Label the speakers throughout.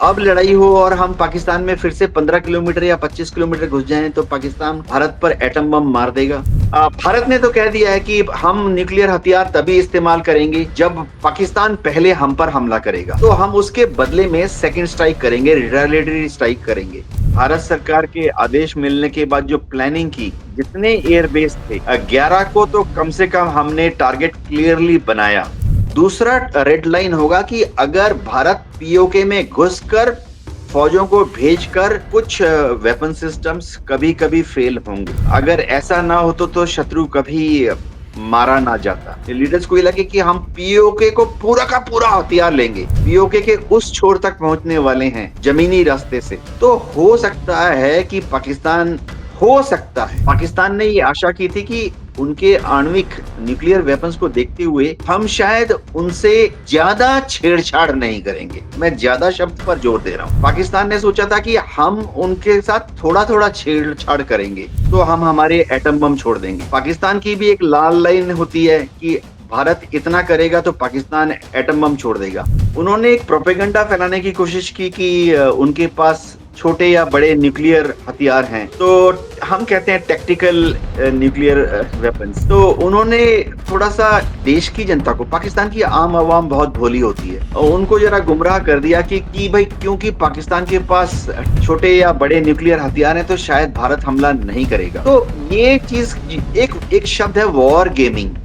Speaker 1: अब लड़ाई हो और हम पाकिस्तान में फिर से 15 किलोमीटर या 25 किलोमीटर घुस जाएँ तो पाकिस्तान भारत पर एटम बम मार देगा। भारत ने तो कह दिया है कि हम न्यूक्लियर हथियार तभी इस्तेमाल करेंगे जब पाकिस्तान पहले हम पर हमला करेगा। तो हम उसके बदले में सेकंड स्ट्राइक करेंगे, रिटेलिएटरी स्ट्राइक करेंगे। भारत सरकार के आदेश मिलने के बाद जो प्लानिंग की, जितने एयरबेस थे 11 को तो कम से कम हमने टारगेट क्लियरली बनाया। दूसरा रेड लाइन होगा कि अगर भारत पीओके में घुसकर फौजों को भेजकर कुछ वेपन सिस्टम्स कभी-कभी फेल होंगे। अगर ऐसा ना होता तो शत्रु कभी मारा ना जाता। लीडर्स को ये लगे कि हम पीओके को पूरा का पूरा हथियार लेंगे। पीओके के उस छोर तक पहुंचने वाले हैं, जमीनी रास्ते से। तो हो सकता है कि पाकिस्तान ने ये आशा की थी कि उनके आणविक न्यूक्लियर वेपन्स को देखते हुए हम शायद उनसे ज्यादा छेड़छाड़ नहीं करेंगे। मैं ज्यादा शब्द पर जोर दे रहा हूँ। पाकिस्तान ने सोचा था कि हम उनके साथ थोड़ा-थोड़ा छेड़छाड़ करेंगे, तो हम हमारे एटम बम छोड़ देंगे। पाकिस्तान की भी एक लाल लाइन होती है कि भारत इतना करेगा तो पाकिस्तान एटम बम छोड़ देगा। उन्होंने एक प्रोपेगेंडा फैलाने की कोशिश की कि उनके पास छोटे या बड़े न्यूक्लियर हथियार हैं। तो हम कहते हैं टैक्टिकल न्यूक्लियर वेपन्स। तो उन्होंने थोड़ा-सा देश की जनता को, पाकिस्तान की आम आवाम बहुत भोली होती है, और उनको ज़रा गुमराह कर दिया कि भई क्योंकि पाकिस्तान के पास छोटे या बड़े न्यूक्लियर हथियार हैं तो शायद भारत हमला नहीं करेगा। तो ये चीज़ एक एक शब्द है वॉर गेमिंग।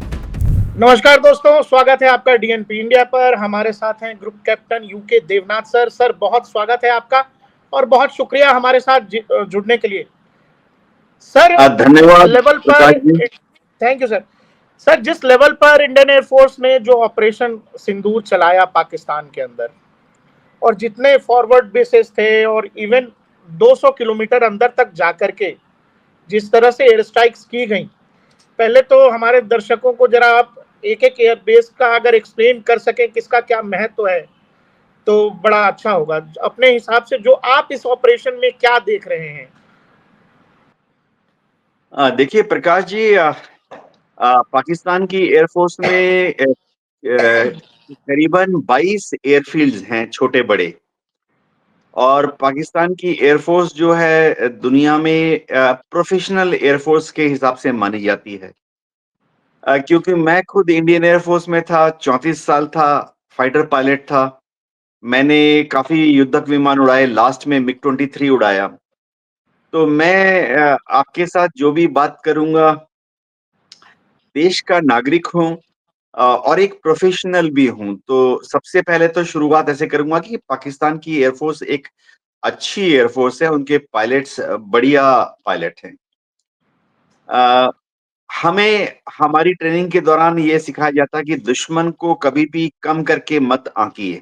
Speaker 2: नमस्कार दोस्तों, स्वागत है आपका डीएनपी इंडिया पर। हमारे साथ हैं group captain U K Devnath sir. Sir, बहुत स्वागत है आपका और बहुत शुक्रिया हमारे साथ जुड़ने के लिए। सर, जिस
Speaker 1: धन्यवाद
Speaker 2: लेवल
Speaker 1: प्रकाश
Speaker 2: पर
Speaker 1: जी।
Speaker 2: Thank you sir. सर, जिस लेवल पर इंडियन एयरफोर्स ने जो ऑपरेशन सिंदूर चलाया पाकिस्तान के अंदर, और जितने फॉरवर्ड बेसेस थे और इवन 200 किलोमीटर अंदर तक जाकर के जिस तरह से एयर स्ट्राइक्स की गई, पहले तो हमारे दर्शकों को जरा आप एक एक एयर बेस का अगर एक्सप्लेन कर सकें किसका क्या महत्व है तो बड़ा अच्छा होगा। अपने हिसाब से जो आप इस ऑपरेशन में क्या देख रहे हैं?
Speaker 1: देखिए प्रकाश जी, पाकिस्तान की एयरफोर्स में करीबन 22 एयरफील्ड्स हैं छोटे-बड़े, और पाकिस्तान की एयरफोर्स जो है दुनिया में प्रोफेशनल एयरफोर्स के हिसाब से मानी जाती है। क्योंकि मैं खुद इंडियन एयरफोर्स में था, 34 साल था, फाइटर पायलट था। मैंने काफ़ी युद्धक विमान उड़ाए, लास्ट में मिग-23 उड़ाया। तो मैं आपके साथ जो भी बात करूँगा, देश का नागरिक हूँ और एक प्रोफ़ेशनल भी हूँ। तो सबसे पहले तो शुरुआत ऐसे करूँगा कि पाकिस्तान की एयरफ़ोर्स एक अच्छी एयरफ़ोर्स है, उनके पायलट्स बढ़िया पायलट हैं। अ, हमें हमारी ट्रेनिंग के दौरान ये सिखाया जाता है कि दुश्मन को कभी भी कम करके मत आँकिए,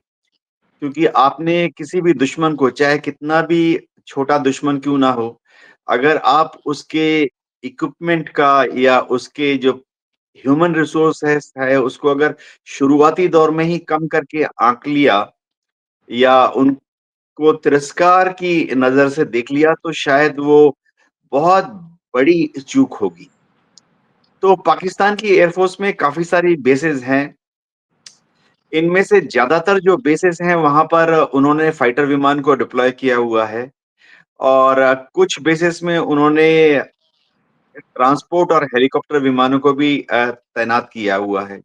Speaker 1: क्योंकि आपने किसी भी दुश्मन को, चाहे कितना भी छोटा दुश्मन क्यों ना हो, अगर आप उसके इक्विपमेंट का या उसके जो ह्यूमन रिसोर्सेस है उसको अगर शुरुआती दौर में ही कम करके आंक लिया या उनको तिरस्कार की नजर से देख लिया तो शायद वो बहुत बड़ी चूक होगी। तो पाकिस्तान की एयरफोर्स में काफी सारी बेसेस हैं। इनमें से ज्यादातर जो बेसेस हैं वहां पर उन्होंने फाइटर विमान को डिप्लॉय किया हुआ है, और कुछ बेसेस में उन्होंने ट्रांसपोर्ट और हेलीकॉप्टर विमानों को भी तैनात किया हुआ है।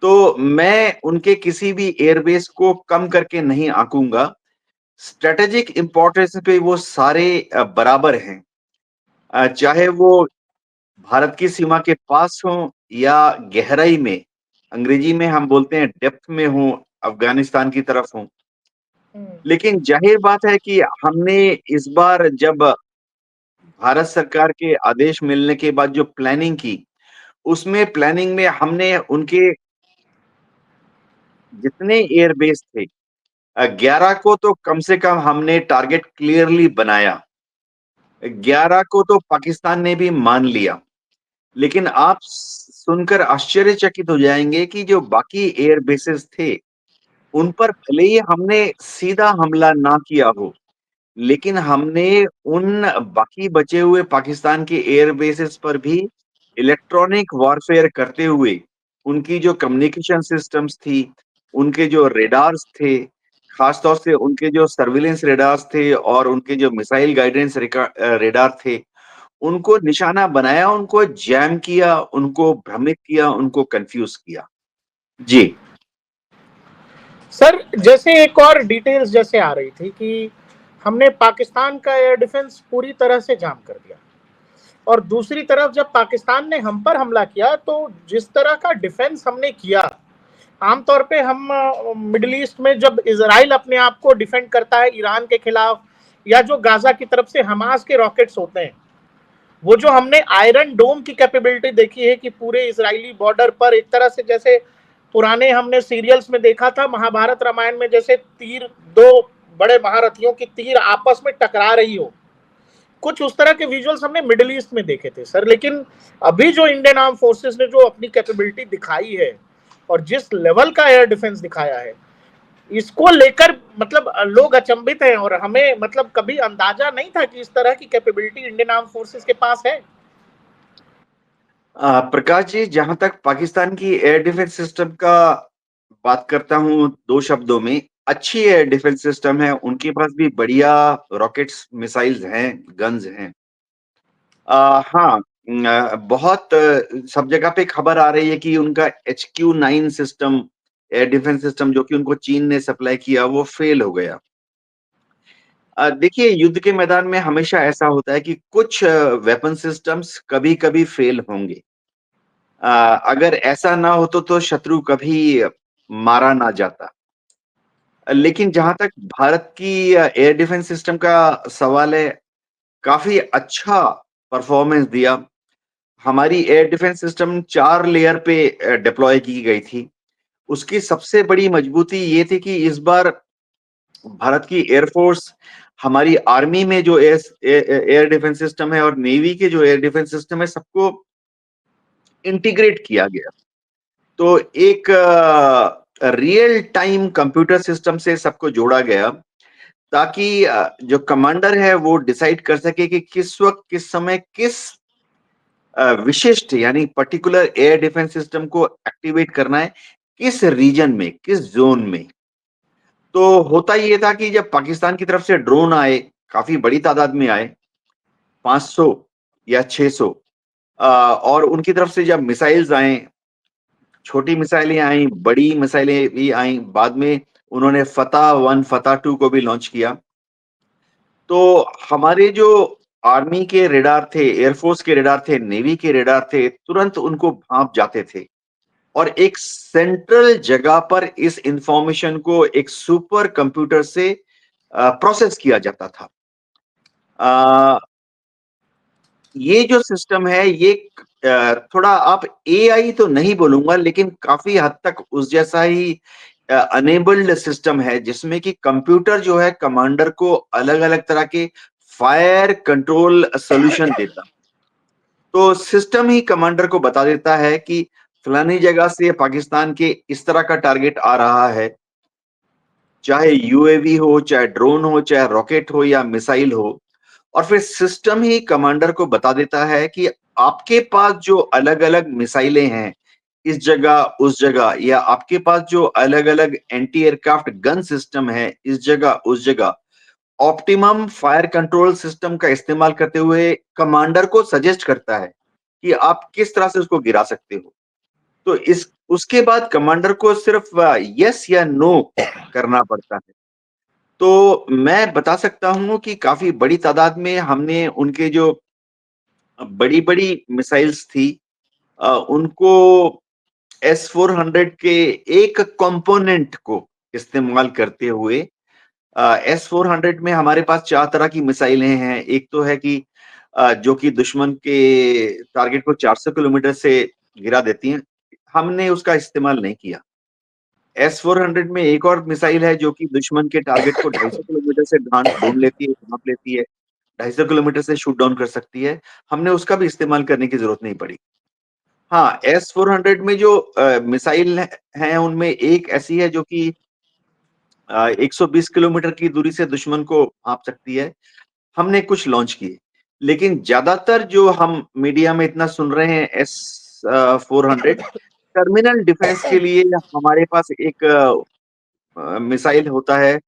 Speaker 1: तो मैं उनके किसी भी एयरबेस को कम करके नहीं आंकूंगा। स्ट्रैटेजिक इंपॉर्टेंस पे वो सारे बराबर हैं। चाहे वो भारत की सीमा के पास हों या गहराई में, अंग्रेजी में हम बोलते हैं डेप्थ में हों, अफगानिस्तान की तरफ हों। लेकिन ज़ाहिर बात है कि हमने इस बार जब भारत सरकार के आदेश मिलने के बाद जो प्लानिंग की, उसमें प्लानिंग में हमने उनके जितने एयरबेस थे 11 को तो कम से कम हमने टारगेट क्लियरली बनाया। 11 को तो पाकिस्तान ने भी मान लिया। लेकिन आप सुनकर आश्चर्यचकित हो जाएँगे कि जो बाकी एयर बेसेस थे, उन पर भले ही हमने सीधा हमला ना किया हो, लेकिन हमने उन बाकी बचे हुए पाकिस्तान के एयर बेसेस पर भी इलेक्ट्रॉनिक वॉरफेयर करते हुए, उनकी जो कम्युनिकेशन सिस्टम्स थी, उनके जो रेडार्स थे, खास तौर से उनके जो सर्विलेंस रेडार्स थे और उनके जो मिसाइल गाइडेंस रेडार थे, उनको निशाना बनाया, उनको जैम किया, उनको भ्रमित किया, उनको कन्फ्यूज़ किया। जी।
Speaker 2: सर जैसे एक और डिटेल्स जैसे आ रही थी कि हमने पाकिस्तान का एयर डिफेंस पूरी तरह से जाम कर दिया, और दूसरी तरफ जब पाकिस्तान ने हम पर हमला किया तो जिस तरह का डिफेंस हमने किया, आमतौर पे हम मिडिल ईस्ट में जब इसराइल अपने आप को डिफेंड करता है ईरान के खिलाफ, या जो गाजा की तरफ से हमास के रॉकेट्स होते हैं, वो जो हमने आयरन डोम की कैपेबिलिटी देखी है कि पूरे इजरायली बॉर्डर पर एक तरह से जैसे पुराने हमने सीरियल्स में देखा था, महाभारत रामायण में, जैसे तीर, दो बड़े महारथियों की तीर आपस में टकरा रही हो, कुछ उस तरह के विजुअल्स हमने मिडिल ईस्ट में देखे थे सर। लेकिन अभी जो इंडियन आर्म फोर्सेस ने जो अपनी कैपेबिलिटी दिखाई है और जिस लेवल का एयर डिफेंस दिखाया है, इसको लेकर मतलब लोग अचंभित हैं, और हमें मतलब कभी अंदाजा नहीं था कि इस तरह की कैपेबिलिटी इंडियन आर्म फोर्सेस के पास है।
Speaker 1: प्रकाश जी, जहाँ तक पाकिस्तान की एयर डिफेंस सिस्टम का बात करता हूँ 2 शब्दों में, अच्छी एयर डिफेंस सिस्टम है, उनके पास भी बढ़िया रॉकेट्स, मिसाइल्स हैं, गन्स हैं। हाँ, बहुत सब जगह पे खबर आ रही है कि उनका HQ-9 system, air defence system जो कि उनको चीन ने सप्लाई किया, वो फेल हो गया। देखिए, युद्ध के मैदान में हमेशा ऐसा होता है कि कुछ वेपन सिस्टम्स कभी-कभी फेल होंगे। अगर ऐसा ना होता तो शत्रु कभी मारा ना जाता। लेकिन जहाँ तक भारत की एयर डिफेंस सिस्टम का सवाल है, काफ़ी अच्छा परफ़ॉर्मेंस दिया। हमारी एयर डिफेंस सिस्टम 4 लेयर पे डिप्लॉय की गई थी। उसकी सबसे बड़ी मजबूती ये थी कि इस बार भारत की एयर फ़ोर्स, हमारी आर्मी में जो एयर डिफेंस सिस्टम है और नेवी के जो एयर डिफेंस सिस्टम है, सबको इंटीग्रेट किया गया। तो एक रियल टाइम कंप्यूटर सिस्टम से सबको जोड़ा गया, ताकि जो कमांडर है वो डिसाइड कर सके कि किस वक़्त, किस समय, किस विशिष्ट यानी पर्टिकुलर एयर डिफेंस सिस्टम को एक्टिवेट करना है, किस रीजन में, किस ज़ोन में। तो होता ये था कि जब पाकिस्तान की तरफ से ड्रोन आए, काफ़ी बड़ी तादाद में आए, 500 या 600, और उनकी तरफ से जब मिसाइल्स आए, छोटी मिसाइलें आईं, बड़ी मिसाइलें भी आईं, बाद में उन्होंने फतह 1, फतह 2 को भी लॉन्च किया। तो हमारे जो आर्मी के रेडार थे, एयरफोर्स के रेडार थे, नेवी के रेडार थे, तुरंत उनको भाँप जाते थे और एक सेंट्रल जगह पर इस इन्फॉर्मेशन को एक सुपर कंप्यूटर से प्रोसेस किया जाता था। अ, ये जो सिस्टम है, ये थोड़ा आप एआई तो नहीं बोलूँगा, लेकिन काफ़ी हद तक उस जैसा ही अनेबल्ड सिस्टम है, जिसमें कि कंप्यूटर जो है कमांडर को अलग-अलग तरह के फायर कंट्रोल सॉल्यूशन देता। तो सिस्टम ही कमांडर को बता देता है कि फलानी जगह से पाकिस्तान के इस तरह का टारगेट आ रहा है, चाहे यूएवी हो, चाहे ड्रोन हो, चाहे रॉकेट हो या मिसाइल हो। और फिर सिस्टम ही कमांडर को बता देता है कि आपके पास जो अलग-अलग मिसाइलें हैं, इस जगह, उस जगह, या आपके पास जो अलग-अलग एंटी एयरक्राफ्ट गन सिस्टम है, इस जगह, उस जगह, ऑप्टिमम फायर कंट्रोल सिस्टम का इस्तेमाल करते हुए कमांडर को सजेस्ट करता है कि आप किस तरह से उसको गिरा सकते हो। तो इस उसके बाद कमांडर को सिर्फ यस या नो करना पड़ता है। तो मैं बता सकता हूँ कि काफ़ी बड़ी तादाद में हमने उनके जो बड़ी-बड़ी मिसाइल्स थी, उनको एस-400 के एक कंपोनेंट को इस्तेमाल करते हुए, एस-400 में हमारे पास 4 तरह की मिसाइलें हैं। एक तो है कि जो कि दुश्मन के टारगेट को 400 किलोमीटर से गिरा देती हैं। हमने उसका इस्तेमाल नहीं किया। एस-400 में एक और मिसाइल है जो कि दुश्मन के टारगेट को 250 किलोमीटर से ढूँढ लेती है, भाँप लेती है, 250 किलोमीटर से शूट डाउन कर सकती है। हमने उसका भी इस्तेमाल करने की ज़रूरत नहीं पड़ी। हाँ, एस-400 में जो मिसाइल हैं, उनमें एक ऐसी है जो कि 120 किलोमीटर की दूरी से दुश्मन को भाँप सकती है। हमने कुछ लॉन्च किए। लेकिन ज़्यादातर जो हम मीडिया में इतना सुन रहे हैं, 400 टर्मिनल डिफेंस के लिए हमारे पास एक मिसाइल होता है,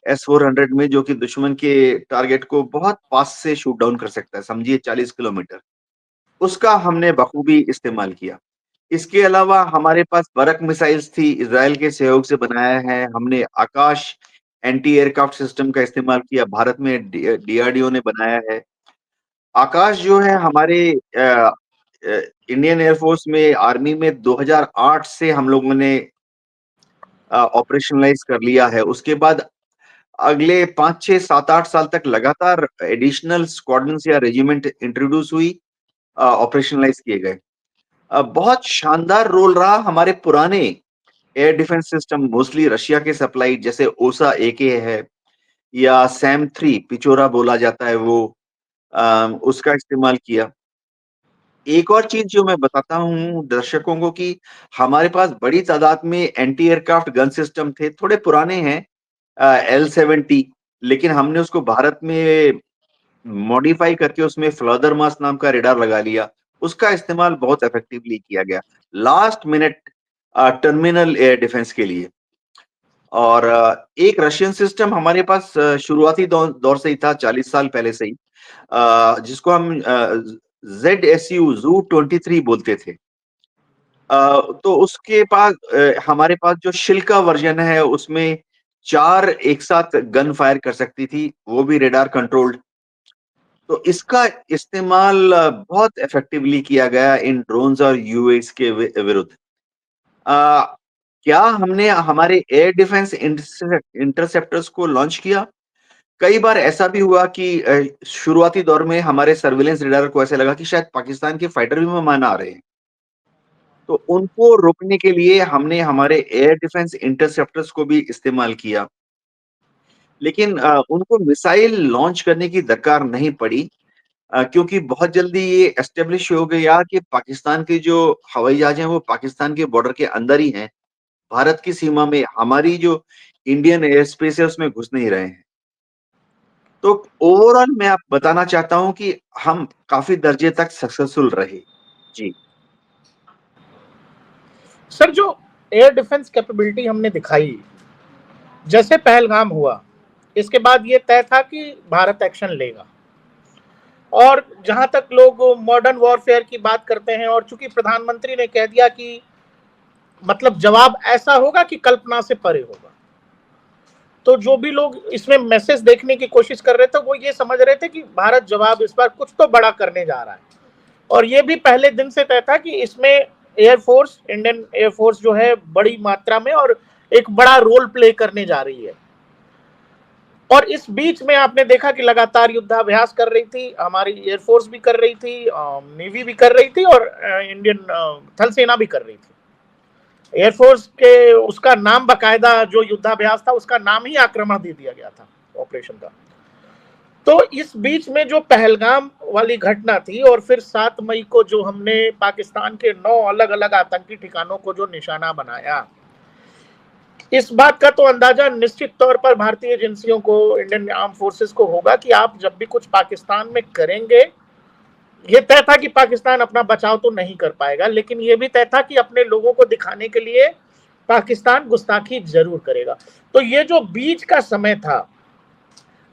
Speaker 1: S-400 में, जो कि दुश्मन के टारगेट को बहुत पास से शूट डाउन कर सकता है, समझिए 40 किलोमीटर। उसका हमने बखूबी इस्तेमाल किया। इसके अलावा हमारे पास बरक मिसाइल्स थी, इज़राइल के सहयोग से बनाया है। हमने आकाश एंटी एयरक्राफ्ट सिस्टम का इस्तेमाल किया, भारत में डीआरडीओ ने बनाया है। आकाश जो है हमारे इंडियन एयर फोर्स में, आर्मी में 2008 से हम लोगों ने ऑपरेशनलाइज़ कर लिया है। उसके बाद अगले 5, 6, 7, 8 साल तक लगातार एडिशनल स्क्वाड्रन्स या रेजिमेंट इंट्रोड्यूस हुई, ऑपरेशनलाइज़ किए गए। बहुत शानदार रोल रहा हमारे पुराने air defence system, mostly Russia के सप्लाई, जैसे ओसा एके है या सैम 3 पिचोरा बोला जाता है वो, उसका इस्तेमाल किया। एक और चीज़ जो मैं बताता हूँ दर्शकों को कि हमारे पास बड़ी तादाद में एंटी एयरक्राफ्ट गन सिस्टम थे, थोड़े पुराने हैं, L-70, लेकिन हमने उसको भारत में मॉडिफाई करके उसमें फ्लदरमस नाम का रेडार लगा लिया। उसका इस्तेमाल बहुत इफेक्टिवली किया गया, last minute terminal air defence के लिए। और एक रशियन सिस्टम हमारे पास शुरुआती दौर से ही था, 40 साल पहले से ही, जिसको हम ZSU ज़ू 23 बोलते थे। तो उसके पास हमारे पास जो शिल्का वर्ज़न है, उसमें 4 एक साथ गन फायर कर सकती थी, वो भी रेडार कंट्रोल्ड। तो इसका इस्तेमाल बहुत इफेक्टिवली किया गया इन ड्रोन्स और यूएस के विरुद्ध। अ, क्या हमने हमारे एयर डिफेंस इंटरसेप्टर्स को लॉन्च किया? कई बार ऐसा भी हुआ कि शुरुआती दौर में हमारे सर्विलेंस रडार को ऐसा लगा कि शायद पाकिस्तान के फाइटर विमान आ रहे हैं। तो उनको रोकने के लिए हमने हमारे एयर डिफेंस इंटरसेप्टर्स को भी इस्तेमाल किया। लेकिन उनको मिसाइल लॉन्च करने की दरकार नहीं पड़ी, क्योंकि बहुत जल्दी ये एस्टेब्लिश हो गया कि पाकिस्तान के जो हवाई जहाज हैं, वो पाकिस्तान के बॉर्डर के अंदर ही हैं। भारत की सीमा में हमारी जो इंडियन एयर स्पेस है, उसमें घुस नहीं रहे हैं। तो ओवरऑल मैं आप बताना चाहता हूँ कि हम काफ़ी दर्जे तक सक्सेसफुल रहे। जी।
Speaker 2: सर, जो एयर डिफेंस कैपेबिलिटी हमने दिखाई, जैसे पहलगाम हुआ, इसके बाद ये तय था कि भारत एक्शन लेगा। और जहां तक लोग मॉडर्न वॉरफेयर की बात करते हैं, और चूंकि प्रधानमंत्री ने कह दिया कि मतलब जवाब ऐसा होगा कि कल्पना से परे होगा, तो जो भी लोग इसमें मैसेज देखने की कोशिश कर रहे थे, वो ये समझ रहे थे कि भारत जवाब इस बार कुछ तो बड़ा करने जा रहा है। और ये भी पहले दिन से तय था कि इसमें एयरफोर्स, इंडियन एयरफोर्स जो है बड़ी मात्रा में और एक बड़ा रोल प्ले करने जा रही है। और इस बीच में आपने देखा कि लगातार युद्धाभ्यास कर रही थी हमारी एयरफोर्स, भी कर रही थी, नेवी भी कर रही थी, और इंडियन थल सेना भी कर रही थी। एयरफोर्स के उसका नाम, बकायदा जो युद्धाभ्यास था उसका नाम ही आक्रमण दे दिया गया था ऑपरेशन का। तो इस बीच में जो पहलगाम वाली घटना थी, और फिर 7 मई को जो हमने पाकिस्तान के 9 अलग अलग आतंकी ठिकानों को जो निशाना बनाया, इस बात का तो अंदाजा निश्चित तौर पर भारतीय एजेंसियों को, इंडियन आर्म फोर्सेस को होगा कि आप जब भी कुछ पाकिस्तान में करेंगे, ये तय था कि पाकिस्तान अपना बचाव तो नहीं कर पाएगा, लेकिन ये भी तय था कि अपने लोगों को दिखाने के लिए पाकिस्तान गुस्ताखी जरूर करेगा। तो ये जो बीच का समय था,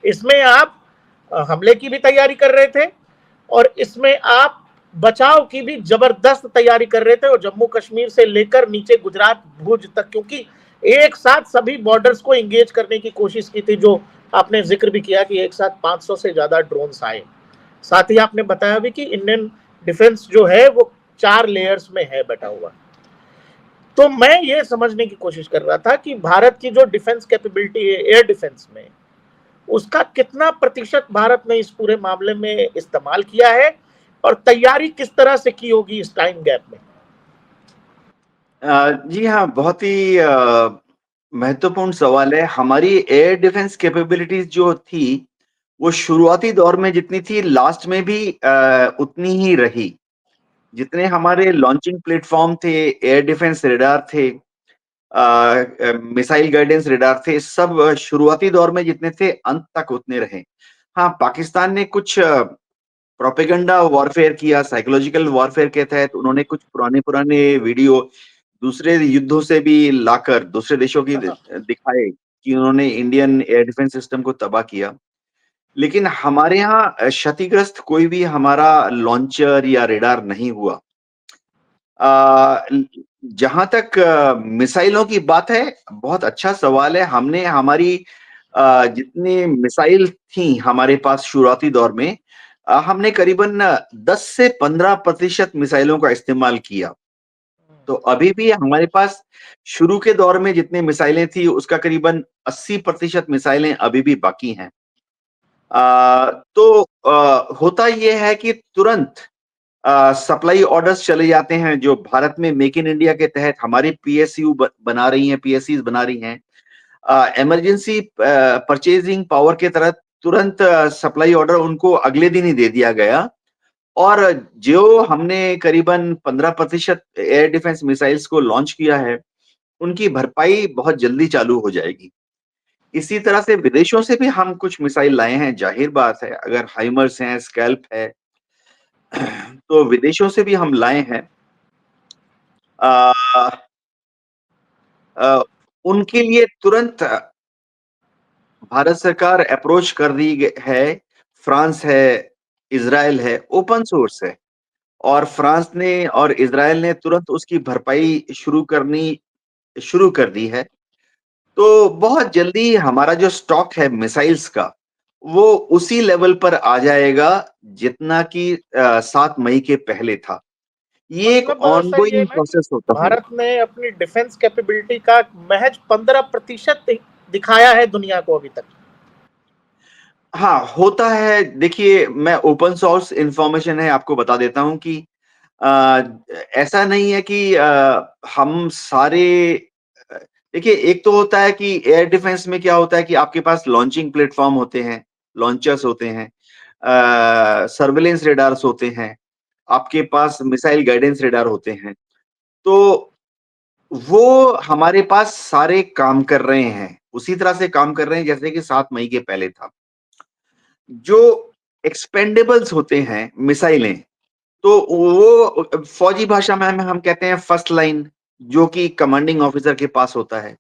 Speaker 2: इसमें आप हमले की भी तैयारी कर रहे थे, और इसमें आप बचाव की भी जबरदस्त तैयारी कर रहे थे, और जम्मू कश्मीर से लेकर नीचे गुजरात भुज तक, क्योंकि एक साथ सभी बॉर्डर्स को एंगेज करने की कोशिश की थी, जो आपने जिक्र भी किया कि एक साथ 500 से ज्यादा ड्रोन्स आए। साथ ही आपने बताया भी कि इंडियन डिफेंस जो है वो 4 लेयर्स में है बैठा हुआ। तो मैं ये समझने की कोशिश कर रहा था कि भारत की जो डिफेंस कैपेबिलिटी है एयर डिफेंस में, उसका कितना प्रतिशत भारत ने इस पूरे मामले में इस्तेमाल किया है, और तैयारी किस तरह से की होगी इस टाइम गैप में।
Speaker 1: जी हाँ, बहुत ही महत्वपूर्ण सवाल है। हमारी एयर डिफेंस कैपेबिलिटीज़ जो थी, वो शुरुआती दौर में जितनी थी, लास्ट में भी उतनी ही रही। जितने हमारे लॉन्चिंग प्लेटफ़ॉर्म थे, एयर डिफेंस रडार थे, मिसाइल गाइडेंस रडार थे, सब शुरुआती दौर में जितने थे, अंत तक उतने रहे। हाँ, पाकिस्तान ने कुछ प्रोपेगेंडा वॉरफेयर किया, साइकोलॉजिकल वॉरफेयर के तहत उन्होंने कुछ पुराने-पुराने वीडियो दूसरे युद्धों से भी लाकर दूसरे देशों की दिखाए, कि उन्होंने इंडियन एयर डिफेंस सिस्टम को तबाह किया। लेकिन हमारे यहाँ क्षतिग्रस्त कोई भी हमारा लॉन्चर या रेडार नहीं हुआ। ल जहाँ तक मिसाइलों की बात है, बहुत अच्छा सवाल है। हमने हमारी जितनी मिसाइल थी हमारे पास शुरुआती दौर में हमने करीबन 10 से 15% मिसाइलों का इस्तेमाल किया। तो अभी भी हमारे पास शुरू के दौर में जितनी मिसाइलें थी, उसका करीबन 80% मिसाइलें अभी भी बाकी हैं। तो होता ये है कि तुरंत सप्लाई ऑर्डर्स चले जाते हैं जो भारत में मेक इन इंडिया के तहत हमारी पीएसयू बना रही हैं, पीएसयूज़ बना रही हैं। इमरजेंसी परचेजिंग पावर के तहत तुरंत सप्लाई ऑर्डर उनको अगले दिन ही दे दिया गया और जो हमने करीबन 15% एयर डिफेंस मिसाइल्स को लॉन्च किया है, उनकी भरपाई बहुत जल्दी चालू हो जाएगी। इसी तरह से विदेशों से भी हम कुछ मिसाइल लाए हैं, ज़ाहिर बात है, अगर हाइमर्स हैं, स्कैल्प है, तो विदेशों से भी हम लाए हैं। अ अ, उनके लिए तुरंत भारत सरकार अप्रोच कर दी है, फ्रांस है, इज़राइल है, ओपन सोर्स है और फ्रांस ने और इज़राइल ने तुरंत उसकी भरपाई शुरू कर दी है। तो बहुत जल्दी हमारा जो स्टॉक है मिसाइल्स का, वो उसी लेवल पर आ जाएगा जितना कि 7 मई के पहले था। ये एक
Speaker 2: मतलब सर ये
Speaker 1: ऑनगोइंग
Speaker 2: ना कि
Speaker 1: प्रोसेस होता होगा।
Speaker 2: भारत ने अपनी डिफेंस कैपेबिलिटी का महज 15% दिखाया है दुनिया को अभी तक।
Speaker 1: हाँ, होता है देखिए मैं ओपन सोर्स इन्फॉर्मेशन है आपको बता देता हूँ कि अ, ऐसा नहीं है कि हम सारे अ, देखिए एक तो होता है कि एयर डिफेंस में क्या होता है कि आपके पास लॉन्चिंग प्लेटफ़ॉर्म होते हैं, लॉन्चर्स होते हैं, सर्विलेंस रेडार्स होते हैं, आपके पास मिसाइल गाइडेंस रेडार होते हैं। तो वो हमारे पास सारे काम कर रहे हैं, उसी तरह से काम कर रहे हैं जैसे कि 7 मई के पहले था। जो एक्सपेंडेबल्स होते हैं मिसाइलें, तो वो फौजी भाषा में हम कहते हैं फर्स्ट लाइन जो कि कमांडिंग ऑफिसर के पास होता है।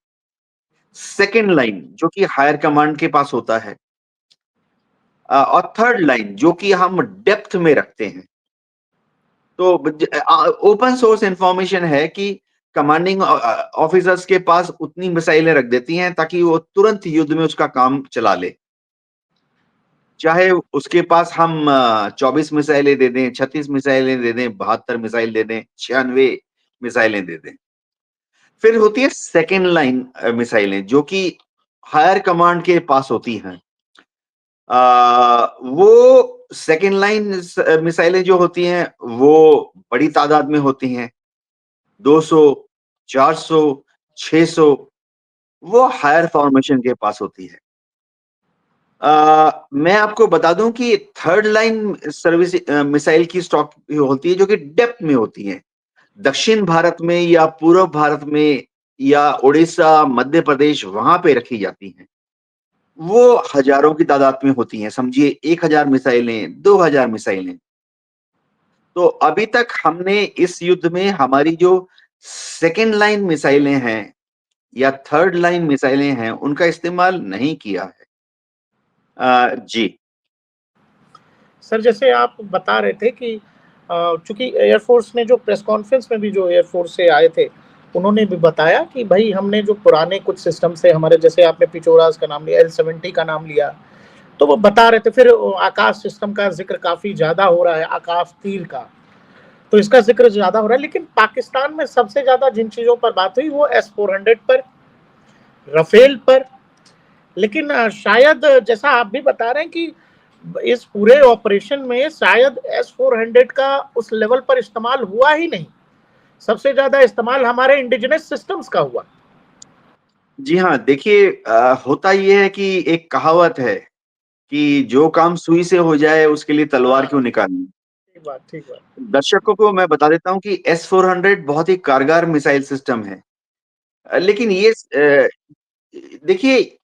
Speaker 1: सेकंड लाइन जो कि हायर कमांड के पास होता है और थर्ड लाइन जो कि हम डेप्थ में रखते हैं। तो ओपन सोर्स इंफॉर्मेशन है कि कमांडिंग ऑफिसर्स के पास उतनी मिसाइलें रख देती हैं ताकि वो तुरंत युद्ध में उसका काम चला ले। चाहे उसके पास हम 24 मिसाइलें दे दें, 36 मिसाइलें दे दें, 72 मिसाइल दे दें, 96 मिसाइलें दे दें। फिर होती है सेकंड लाइन मिसाइलें जो कि हायर कमांड के पास होती हैं। वो सेकंड लाइन मिसाइलें जो होती हैं वो बड़ी तादाद में होती हैं। 200, 400, 600 वो हायर फॉर्मेशन के पास होती है। मैं आपको बता दूं कि थर्ड लाइन सर्विस मिसाइल की स्टॉक होती है जो कि डेप्थ में होती है। दक्षिण भारत में या पूर्व भारत में या उड़ीसा, मध्य प्रदेश वहाँ पे रखी जाती हैं। वो हज़ारों की तादाद में होती हैं, समझिए 1000 मिसाइलें, 2000 मिसाइलें। तो अभी तक हमने इस युद्ध में हमारी जो सेकंड लाइन मिसाइलें हैं या थर्ड लाइन मिसाइलें हैं, उनका इस्तेमाल नहीं किया है। जी।
Speaker 2: सर जैसे आप बता रहे थे कि चूंकि एयरफोर्स ने जो प्रेस कॉन्फ्रेंस में भी जो एयरफोर्स से आए थे उन्होंने भी बताया कि भाई हमने जो पुराने कुछ सिस्टम से हमारे जैसे आपने पिचोरास का नाम लिया L-70 का नाम लिया तो वो बता रहे थे फिर आकाश सिस्टम का जिक्र काफी ज्यादा हो रहा है आकाश तीर का तो इसका जिक्र ज्यादा हो रहा है लेकिन पाकिस्तान में सबसे ज्यादा जिन चीजों पर बात हुई वो S-400 पर राफेल पर लेकिन शायद जैसा आप भी बता रहे हैं कि इस पूरे ऑपरेशन में शायद S-400 का उस लेवल पर इस्तेमाल हुआ ही नहीं सबसे ज्यादा इस्तेमाल हमारे इंडिजिनस सिस्टम्स का हुआ।
Speaker 1: जी हाँ, देखिए होता ये है कि एक कहावत है कि जो काम सुई से हो जाए उसके लिए तलवार
Speaker 2: हाँ
Speaker 1: क्यों निकालनी?
Speaker 2: ठीक बात ठीक बात।
Speaker 1: दर्शकों को मैं बता देता हूँ कि S-400 बहुत ही कारगर मिसाइल सिस्टम है। लेकिन ये देखिए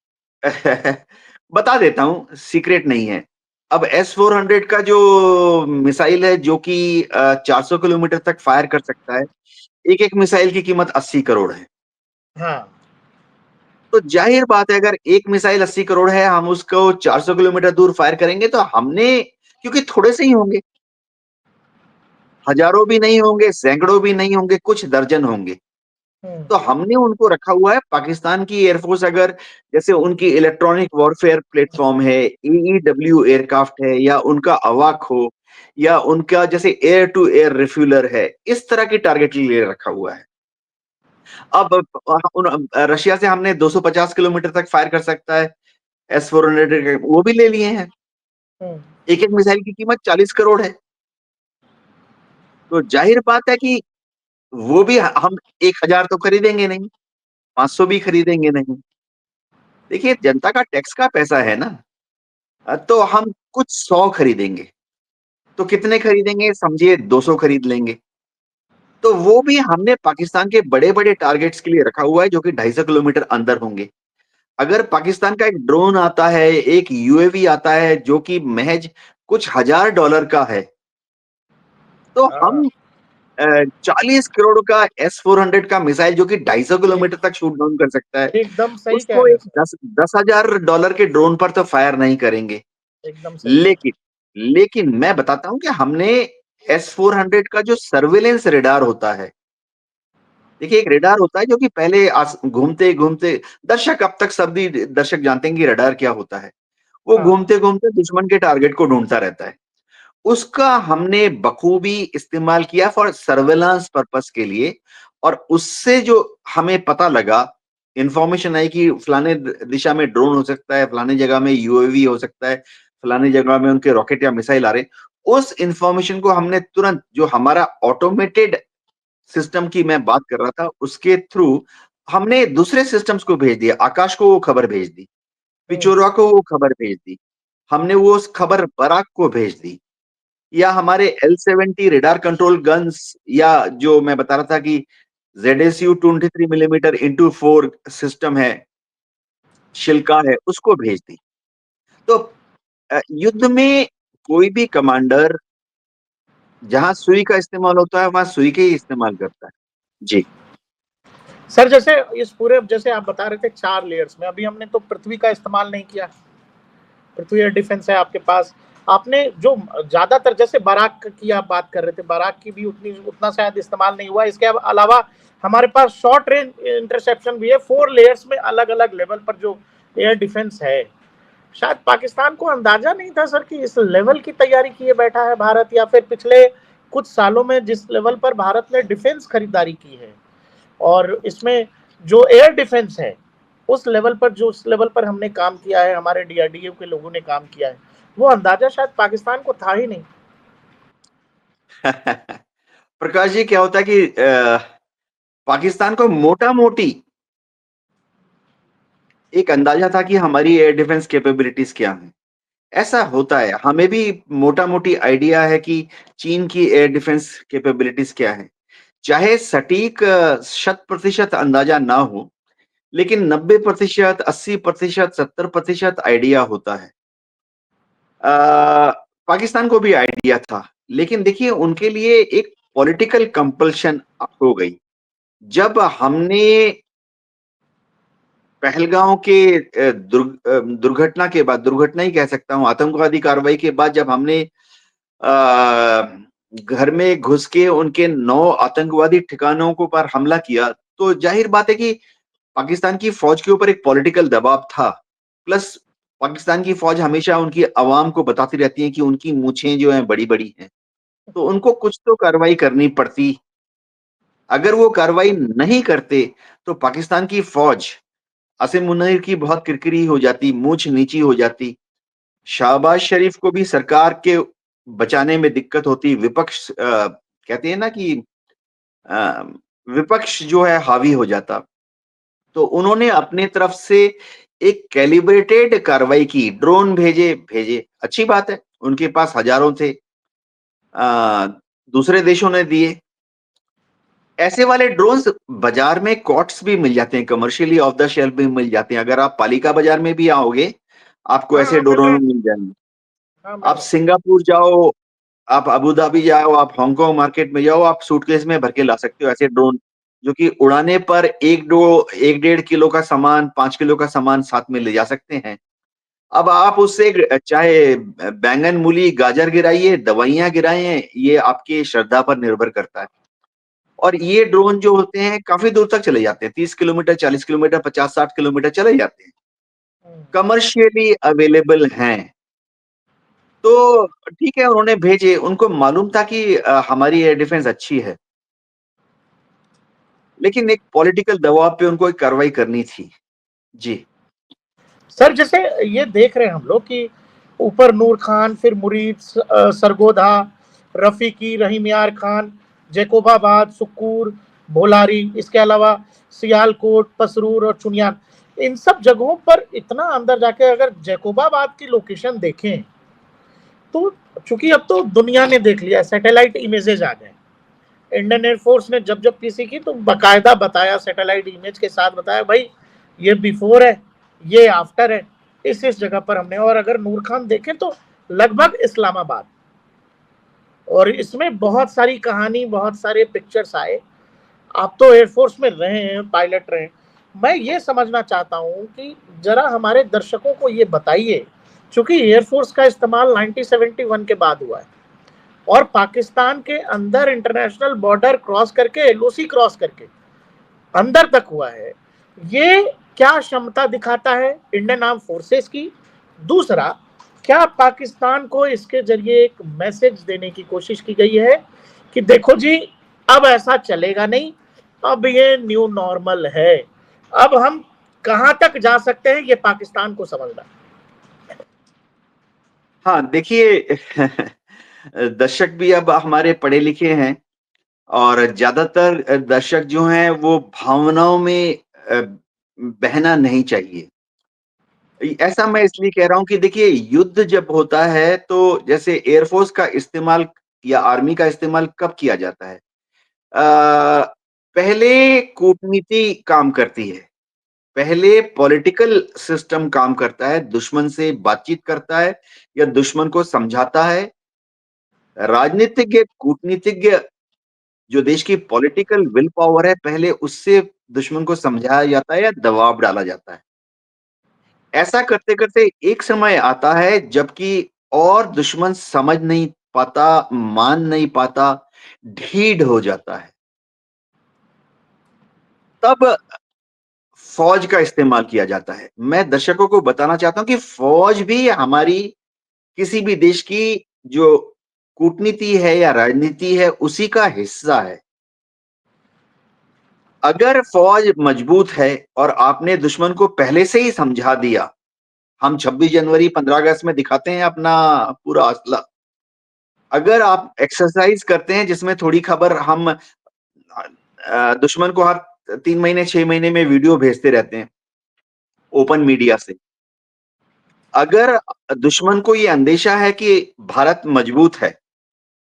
Speaker 1: बता देता हूँ, सीक्रेट नहीं है। अब S-400 का जो मिसाइल है जो कि 400 किलोमीटर तक फायर कर सकता है, एक-एक मिसाइल की कीमत 80 करोड़ है।
Speaker 2: हाँ
Speaker 1: तो ज़ाहिर बात है अगर एक मिसाइल 80 करोड़ है, हम उसको 400 किलोमीटर दूर फायर करेंगे तो हमने क्योंकि थोड़े से ही होंगे, हज़ारों भी नहीं होंगे, सैकड़ों भी नहीं होंगे, कुछ दर्जन होंगे।
Speaker 2: हुँ,
Speaker 1: तो हमने उनको रखा हुआ है पाकिस्तान की एयरफ़ोर्स अगर जैसे उनकी इलेक्ट्रॉनिक वॉरफेयर प्लेटफ़ॉर्म है, ईईडब्ल्यू एयरक्राफ्ट है या उनका अवाक हो या उनका जैसे एयर टू एयर रिफ्यूलर है, इस तरह की टारगेट के लिए रखा हुआ है। अब रशिया से हमने 250 किलोमीटर तक फायर कर सकता है एस-400 के वो भी ले लिए हैं।
Speaker 2: हुँ,
Speaker 1: एक-एक मिसाइल की कीमत 40 करोड़ है। तो ज़ाहिर बात है कि वो भी हम 1000 तो खरीदेंगे नहीं, 500 भी खरीदेंगे नहीं। देखिए जनता का टैक्स का पैसा है ना। तो हम कुछ 100 खरीदेंगे। तो कितने खरीदेंगे? समझिए 200 खरीद लेंगे। तो वो भी हमने पाकिस्तान के बड़े-बड़े टारगेट्स के लिए रखा हुआ है जो कि 250 किलोमीटर अंदर होंगे। अगर पाकिस्तान का एक ड्रोन आता है, एक यूएवी आता है जो कि महज़ कुछ हज़ार डॉलर का है, तो
Speaker 2: हाँ,
Speaker 1: हम 40 करोड़ का एस-400 का मिसाइल जो कि 250
Speaker 2: एक
Speaker 1: किलोमीटर तक शूट डाउन कर सकता है,
Speaker 2: एकदम सही कह
Speaker 1: उसको
Speaker 2: रहे हैं
Speaker 1: एक
Speaker 2: सर,
Speaker 1: 10,000 डॉलर के ड्रोन पर तो फायर नहीं करेंगे।
Speaker 2: एकदम सही कह रहे
Speaker 1: लेकिन लेकिन मैं बताता हूँ कि हमने एस-400 का जो सर्विलेंस रेडार होता है, देखिए एक रेडार होता है जो कि पहले घूमते-घूमते दर्शक अब तक सभी दर्शक जानते हैं कि रडार क्या होता है। वो
Speaker 2: हैं। हाँ,
Speaker 1: घूमते-घूमते दुश्मन के टारगेट को ढूँढता रहता है। उसका हमने बखूबी इस्तेमाल किया फॉर सर्विलांस पर्पज़ के लिए और उससे जो हमें पता लगा, इन्फॉर्मेशन आई कि फलाने दिशा में ड्रोन हो सकता है, फलानी जगह में यूएवी हो सकता है, फलानी जगह में उनके रॉकेट या मिसाइल आ रहे हैं। उस इन्फॉर्मेशन को हमने तुरंत जो हमारा ऑटोमेटेड सिस्टम की मैं बात कर रहा था, उसके थ्रू हमने दूसरे सिस्टम्स को भेज दिया। आकाश को वो खबर भेज दी,
Speaker 2: हुँ,
Speaker 1: पिचोरा को वो खबर भेज दी। हमने वो उस खबर बराक को भेज दी। या हमारे L-70 रडार कंट्रोल गन्स या जो मैं बता रहा था कि ZSU 23 मिलीमीटर इंटू 4 सिस्टम है, शिल्का है, उसको भेज दी। तो युद्ध में कोई भी कमांडर जहाँ सुई का इस्तेमाल होता है, वहाँ सुई के ही इस्तेमाल करता है। जी।
Speaker 2: सर जैसे इस पूरे जैसे आप बता रहे थे 4 लेयर्स में, अभी हमने तो पृथ्वी का इस्तेमाल नहीं किया। पृथ्वी एयर डिफेंस है आपके पास। आपने जो ज़्यादातर जैसे बाराक की आप बात कर रहे थे, बाराक की भी उतना शायद इस्तेमाल नहीं हुआ। इसके अलावा हमारे पास शॉर्ट रेंज इंटरसेप्शन भी है, 4 लेयर्स में अलग-अलग लेवल पर जो एयर डिफेंस है। शायद पाकिस्तान को अंदाजा नहीं था सर कि इस लेवल की तैयारी किए बैठा है भारत, या फिर पिछले कुछ सालों में जिस लेवल पर भारत ने डिफेंस खरीदारी की है और इसमें जो एयर डिफेंस है उस लेवल पर, जो उस लेवल पर हमने काम किया है, हमारे डीआरडीओ के लोगों ने काम किया है, वो अंदाजा शायद पाकिस्तान को था ही नहीं।
Speaker 1: प्रकाश जी क्या होता है कि पाकिस्तान को मोटा-मोटी एक अंदाजा था कि हमारी एयर डिफेंस कैपेबिलिटीज़ क्या हैं। ऐसा होता है, हमें भी मोटा-मोटी आइडिया है कि चीन की एयर डिफेंस कैपेबिलिटीज़ क्या हैं। चाहे सटीक शत-प्रतिशत अंदाजा ना हो, लेकिन 90% 80% 70% आइडिया होता है। अ, पाकिस्तान को भी आइडिया था, लेकिन देखिए उनके लिए एक पॉलिटिकल कंपल्शन हो गई। जब हमने पहलगाँव के दुर्घटना के बाद दुर्घटना ही कह सकता हूँ, आतंकवादी कार्रवाई के बाद जब हमने घर में घुस के उनके 9 आतंकवादी ठिकानों को पर हमला किया, तो ज़ाहिर बात है कि पाकिस्तान की फ़ौज के ऊपर एक पॉलिटिकल दबाव था। प्लस पाकिस्तान की फ़ौज हमेशा उनकी अवाम को बताती रहती है कि उनकी मूँछें जो हैं बड़ी-बड़ी हैं, तो उनको कुछ तो कार्रवाई करनी पड़ती। अगर वो कार्रवाई नहीं करते, तो पाकिस्तान की फ़ौज असीम मुनीर की बहुत किरकिरी हो जाती, मूंछ नीची हो जाती। शहबाज शरीफ को भी सरकार के बचाने में दिक्कत होती। विपक्ष कहते हैं ना कि अ, विपक्ष जो है हावी हो जाता। तो उन्होंने अपने तरफ से एक कैलिब्रेटेड कार्रवाई की, ड्रोन भेजे, अच्छी बात है, उनके पास हज़ारों थे। दूसरे देशों ने दिए। ऐसे वाले ड्रोन्स बाज़ार में कॉट्स भी मिल जाते हैं, कमर्शियली ऑफ द शेल्फ भी मिल जाते हैं। अगर आप पालिका बाज़ार में भी आओगे, आपको
Speaker 2: हाँ,
Speaker 1: ऐसे
Speaker 2: हाँ, मिल रहे
Speaker 1: ड्रोन
Speaker 2: हैं।
Speaker 1: मिल जाएँगे।
Speaker 2: हाँ, मिल
Speaker 1: आप
Speaker 2: रहे हैं।
Speaker 1: सिंगापुर जाओ, आप अबू धाबी जाओ, आप हांगकांग मार्केट में जाओ, आप सूटकेस में भर के ला सकते हो ऐसे ड्रोन। जो कि उड़ाने पर 1 डेढ़ किलो का सामान, 5 किलो का सामान साथ में ले जा सकते हैं। अब आप उससे चाहे बैंगन, मूली, गाजर गिराइए, दवाइयाँ गिराएँ, ये आपकी श्रद्धा पर निर्भर करता है। और ये ड्रोन जो होते हैं काफ़ी दूर तक चले जाते हैं, 30 किलोमीटर, 40 किलोमीटर, 50-60 किलोमीटर चले जाते हैं।
Speaker 2: हुँ।
Speaker 1: कमर्शियली अवेलेबल हैं। तो ठीक है उन्होंने भेजे, उनको मालूम था कि हमारी एयर डिफेंस अच्छी है। लेकिन एक पॉलिटिकल दबाव पे उनको एक कार्रवाई करनी थी। जी।
Speaker 2: सर जैसे ये देख रहे हैं हम लोग कि ऊपर नूर खान, फिर मुरीद, सरगोधा, रफीकी, रहीम यार खान, जैकोबाबाद, सुक्कूर, भोलारी, इसके अलावा सियालकोट, पसरूर और चुनियान, इन सब जगहों पर इतना अंदर जाके अगर जैकोबाबाद की लोकेशन देखें, तो चूंकि अब तो दुनिया ने देख लिया, सैटेलाइट इमेजेज आ गए। इंडियन एयरफोर्स ने जब जब पीसी की तो बकायदा बताया, सैटेलाइट इमेज के साथ बताया भाई ये बिफोर है, ये आफ्टर है, इस जगह पर हमने। और अगर नूर खान देखें तो लगभग इस्लामाबाद, और इसमें बहुत सारी कहानी, बहुत सारे पिक्चर्स आए। आप तो एयरफोर्स में रहे हैं, पायलट रहे हैं, मैं ये समझना चाहता हूं कि जरा हमारे दर्शकों को ये बताइए, क्योंकि एयरफोर्स का इस्तेमाल 1971 के बाद हुआ है और पाकिस्तान के अंदर इंटरनेशनल बॉर्डर क्रॉस करके, एलओसी क्रॉस करके अंदर तक हुआ है। ये क्या क्षमता दिखाता है इंडियन आर्म फोर्सेस की? दूसरा, क्या पाकिस्तान को इसके जरिए एक मैसेज देने की कोशिश की गई है कि देखो जी, अब ऐसा चलेगा नहीं, अब ये न्यू नॉर्मल है, अब हम कहां तक जा सकते हैं ये पाकिस्तान को समझना।
Speaker 1: हाँ, देखिए दर्शक भी अब हमारे पढ़े-लिखे हैं और ज़्यादातर दर्शक जो हैं वो भावनाओं में बहना नहीं चाहिए। ऐसा मैं इसलिए कह रहा हूँ कि देखिए युद्ध जब होता है तो जैसे एयरफोर्स का इस्तेमाल या आर्मी का इस्तेमाल कब किया जाता है? पहले कूटनीति काम करती है, पहले पॉलिटिकल सिस्टम काम करता है, दुश्मन से बातचीत करता है या दुश्मन को समझाता है। राजनीतिज्ञ, कूटनीतिज्ञ जो देश की पॉलिटिकल विल पावर है, पहले उससे दुश्मन को समझाया जाता है या दबाव डाला जाता है। ऐसा करते-करते एक समय आता है जबकि और दुश्मन समझ नहीं पाता, मान नहीं पाता, ढीठ हो जाता है। तब फ़ौज का इस्तेमाल किया जाता है। मैं दर्शकों को बताना चाहता हूँ कि फ़ौज भी हमारी किसी भी देश की जो कूटनीति है या राजनीति है, उसी का हिस्सा है। अगर फ़ौज मजबूत है और आपने दुश्मन को पहले से ही समझा दिया, हम 26 जनवरी, 15 अगस्त में दिखाते हैं अपना पूरा असला। अगर आप एक्सरसाइज़ करते हैं जिसमें थोड़ी खबर हम दुश्मन को हर 3 महीने, 6 महीने में वीडियो भेजते रहते हैं, ओपन मीडिया से। अगर दुश्मन को ये अंदेशा है कि भारत मजबूत है,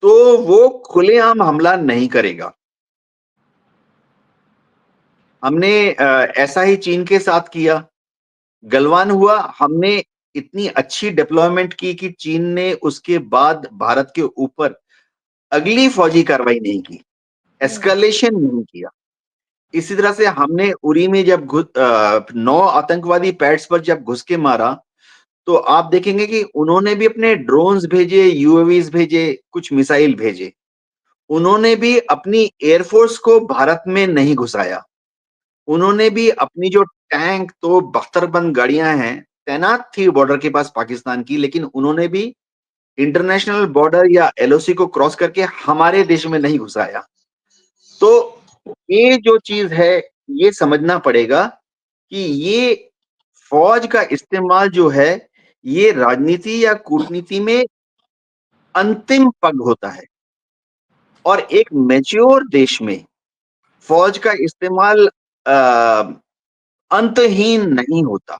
Speaker 1: तो वो खुलेआम हमला नहीं करेगा। हमने ऐसा ही चीन के साथ किया। गलवान हुआ, हमने इतनी अच्छी डिप्लॉयमेंट की कि चीन ने उसके बाद भारत के ऊपर अगली फौजी कार्रवाई नहीं की, एस्केलेशन नहीं किया। इसी तरह से हमने उरी में जब 9 आतंकवादी पैड्स पर जब घुस के मारा, तो आप देखेंगे कि उन्होंने भी अपने ड्रोन्स भेजे, यूएवीज़ भेजे, कुछ मिसाइल भेजे। उन्होंने भी अपनी एयरफोर्स को भारत में नहीं घुसाया। उन्होंने भी अपनी जो टैंक तो बख्तरबंद गाड़ियाँ हैं, तैनात थी बॉर्डर के पास पाकिस्तान की, लेकिन उन्होंने भी इंटरनेशनल बॉर्डर या एलओसी को क्रॉस करके हमारे देश में नहीं घुसाया। तो ये जो चीज़ है, ये समझना पड़ेगा कि ये फ़ौज का इस्तेमाल जो है, ये राजनीति या कूटनीति में अंतिम पग होता है और एक मैच्योर देश में फ़ौज का इस्तेमाल अंतहीन नहीं होता।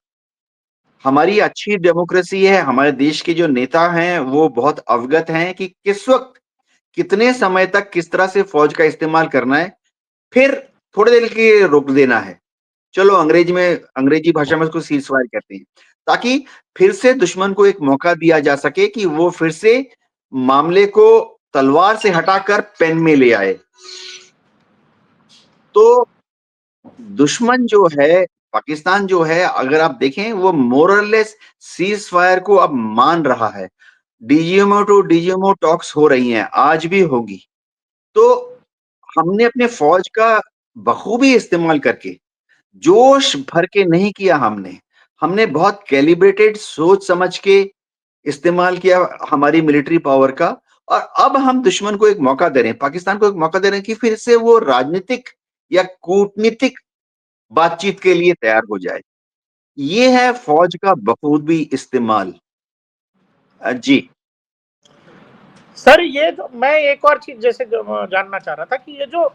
Speaker 1: हमारी अच्छी डेमोक्रेसी है, हमारे देश के जो नेता हैं, वो बहुत अवगत हैं कि किस वक़्त, कितने समय तक किस तरह से फ़ौज का इस्तेमाल करना है, फिर थोड़ी देर के लिए रोक देना है। चलो अंग्रेजी भाषा में उसको सीज़ फायर कहते हैं, ताकि फिर से दुश्मन को एक मौका दिया जा सके कि वो फिर से मामले को तलवार से हटाकर पेन में ले आए। तो दुश्मन जो है, पाकिस्तान जो है, अगर आप देखें वो मोर और लेस सीज़ फायर को अब मान रहा है। डीजीएमओ टू डीजीएमओ टॉक्स हो रही हैं, आज भी होगी। तो हमने अपने फ़ौज का बखूबी इस्तेमाल करके, जोश भर के नहीं किया हमने। हमने बहुत कैलिब्रेटेड सोच समझ के इस्तेमाल किया हमारी मिलिट्री पावर का और अब हम दुश्मन को एक मौका दे रहे हैं, पाकिस्तान को एक मौका दे रहे हैं कि फिर से वो राजनीतिक या कूटनीतिक बातचीत के लिए तैयार हो जाए। ये है फ़ौज का बखूबी इस्तेमाल। जी।
Speaker 2: सर ये जो मैं एक और चीज जैसे जानना चाह रहा था कि ये जो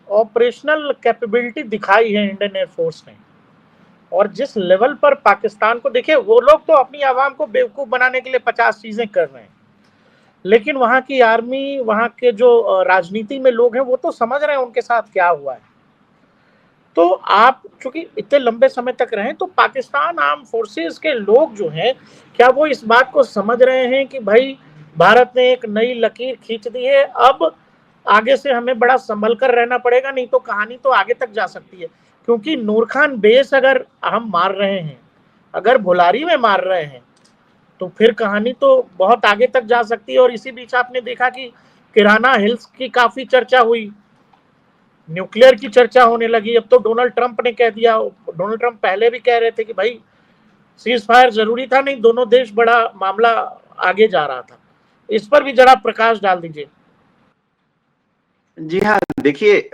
Speaker 2: ऑपरेशनल कैपेबिलिटी दिखाई है इंडियन एयरफोर्स ने, और जिस लेवल पर पाकिस्तान को, देखिए वो लोग तो अपनी आवाम को बेवकूफ बनाने के लिए 50 चीजें कर रहे हैं, लेकिन वहां की आर्मी, वहां के जो राजनीति में लोग हैं, वो तो समझ रहे हैं उनके साथ क्या हुआ है। तो आप चूंकि इतने लंबे समय तक रहे, तो पाकिस्तान आर्म फोर्सेस के लोग जो हैं, क्या वो इस बात को समझ रहे हैं कि भाई भारत ने एक नई लकीर खींच दी है, अब आगे से हमें बड़ा संभल कर रहना पड़ेगा, नहीं तो कहानी तो आगे तक जा सकती है। क्योंकि नूर खान बेस अगर हम मार रहे हैं, अगर भुलारी में मार रहे हैं, तो फिर कहानी तो बहुत आगे तक जा सकती है। और इसी बीच आपने देखा कि किराना हिल्स की काफी चर्चा हुई, न्यूक्लियर की चर्चा होने लगी। अब तो डोनाल्ड ट्रंप ने कह दिया, डोनाल्ड ट्रंप पहले भी कह रहे थे कि भाई सीज फायर जरूरी था, नहीं दोनों देश बड़ा मामला आगे जा रहा था। इस पर भी जरा प्रकाश डाल दीजिए।
Speaker 1: जी हाँ, देखिए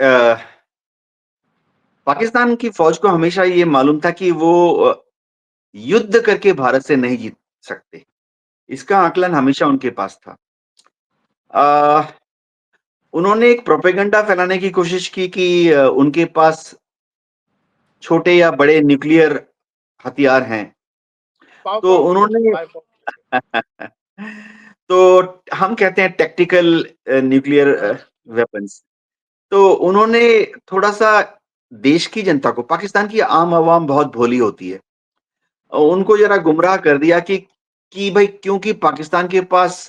Speaker 1: पाकिस्तान की फ़ौज को हमेशा ये मालूम था कि वो युद्ध करके भारत से नहीं जीत सकते। इसका आकलन हमेशा उनके पास था। अ, उन्होंने एक प्रोपेगेंडा फैलाने की कोशिश की कि उनके पास छोटे या बड़े न्यूक्लियर हथियार हैं। तो
Speaker 2: पावरफुल
Speaker 1: उन्होंने
Speaker 2: पावरफुल।
Speaker 1: तो हम कहते हैं टैक्टिकल न्यूक्लियर
Speaker 2: हाँ।
Speaker 1: वेपन्स। तो उन्होंने थोड़ा-सा देश की जनता को, पाकिस्तान की आम आवाम बहुत भोली होती है। उनको ज़रा गुमराह कर दिया कि भई क्योंकि पाकिस्तान के पास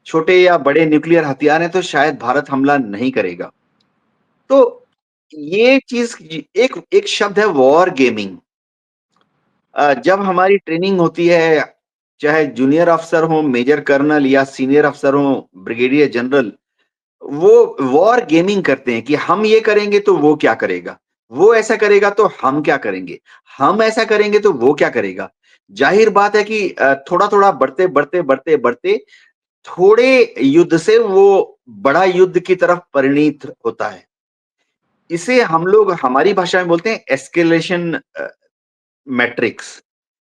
Speaker 1: छोटे या बड़े न्यूक्लियर हथियार हैं, तो शायद भारत हमला नहीं करेगा। तो ये चीज़ एक एक शब्द है वॉर गेमिंग। जब हमारी ट्रेनिंग होती है, चाहे जूनियर अफ़सर हों, मेजर कर्नल या सीनियर अफ़सर हों, ब्रिगेडियर जनरल, वो वॉर गेमिंग करते हैं कि हम ये करेंगे तो वो क्या करेगा? वो ऐसा करेगा तो हम क्या करेंगे? हम ऐसा करेंगे तो वो क्या करेगा? ज़ाहिर बात है कि थोड़ा-थोड़ा बढ़ते, बढ़ते, बढ़ते, बढ़ते थोड़े युद्ध से वो बड़ा युद्ध की तरफ परिणीत होता है। इसे हम लोग हमारी भाषा में बोलते हैं एस्केलेशन मैट्रिक्स।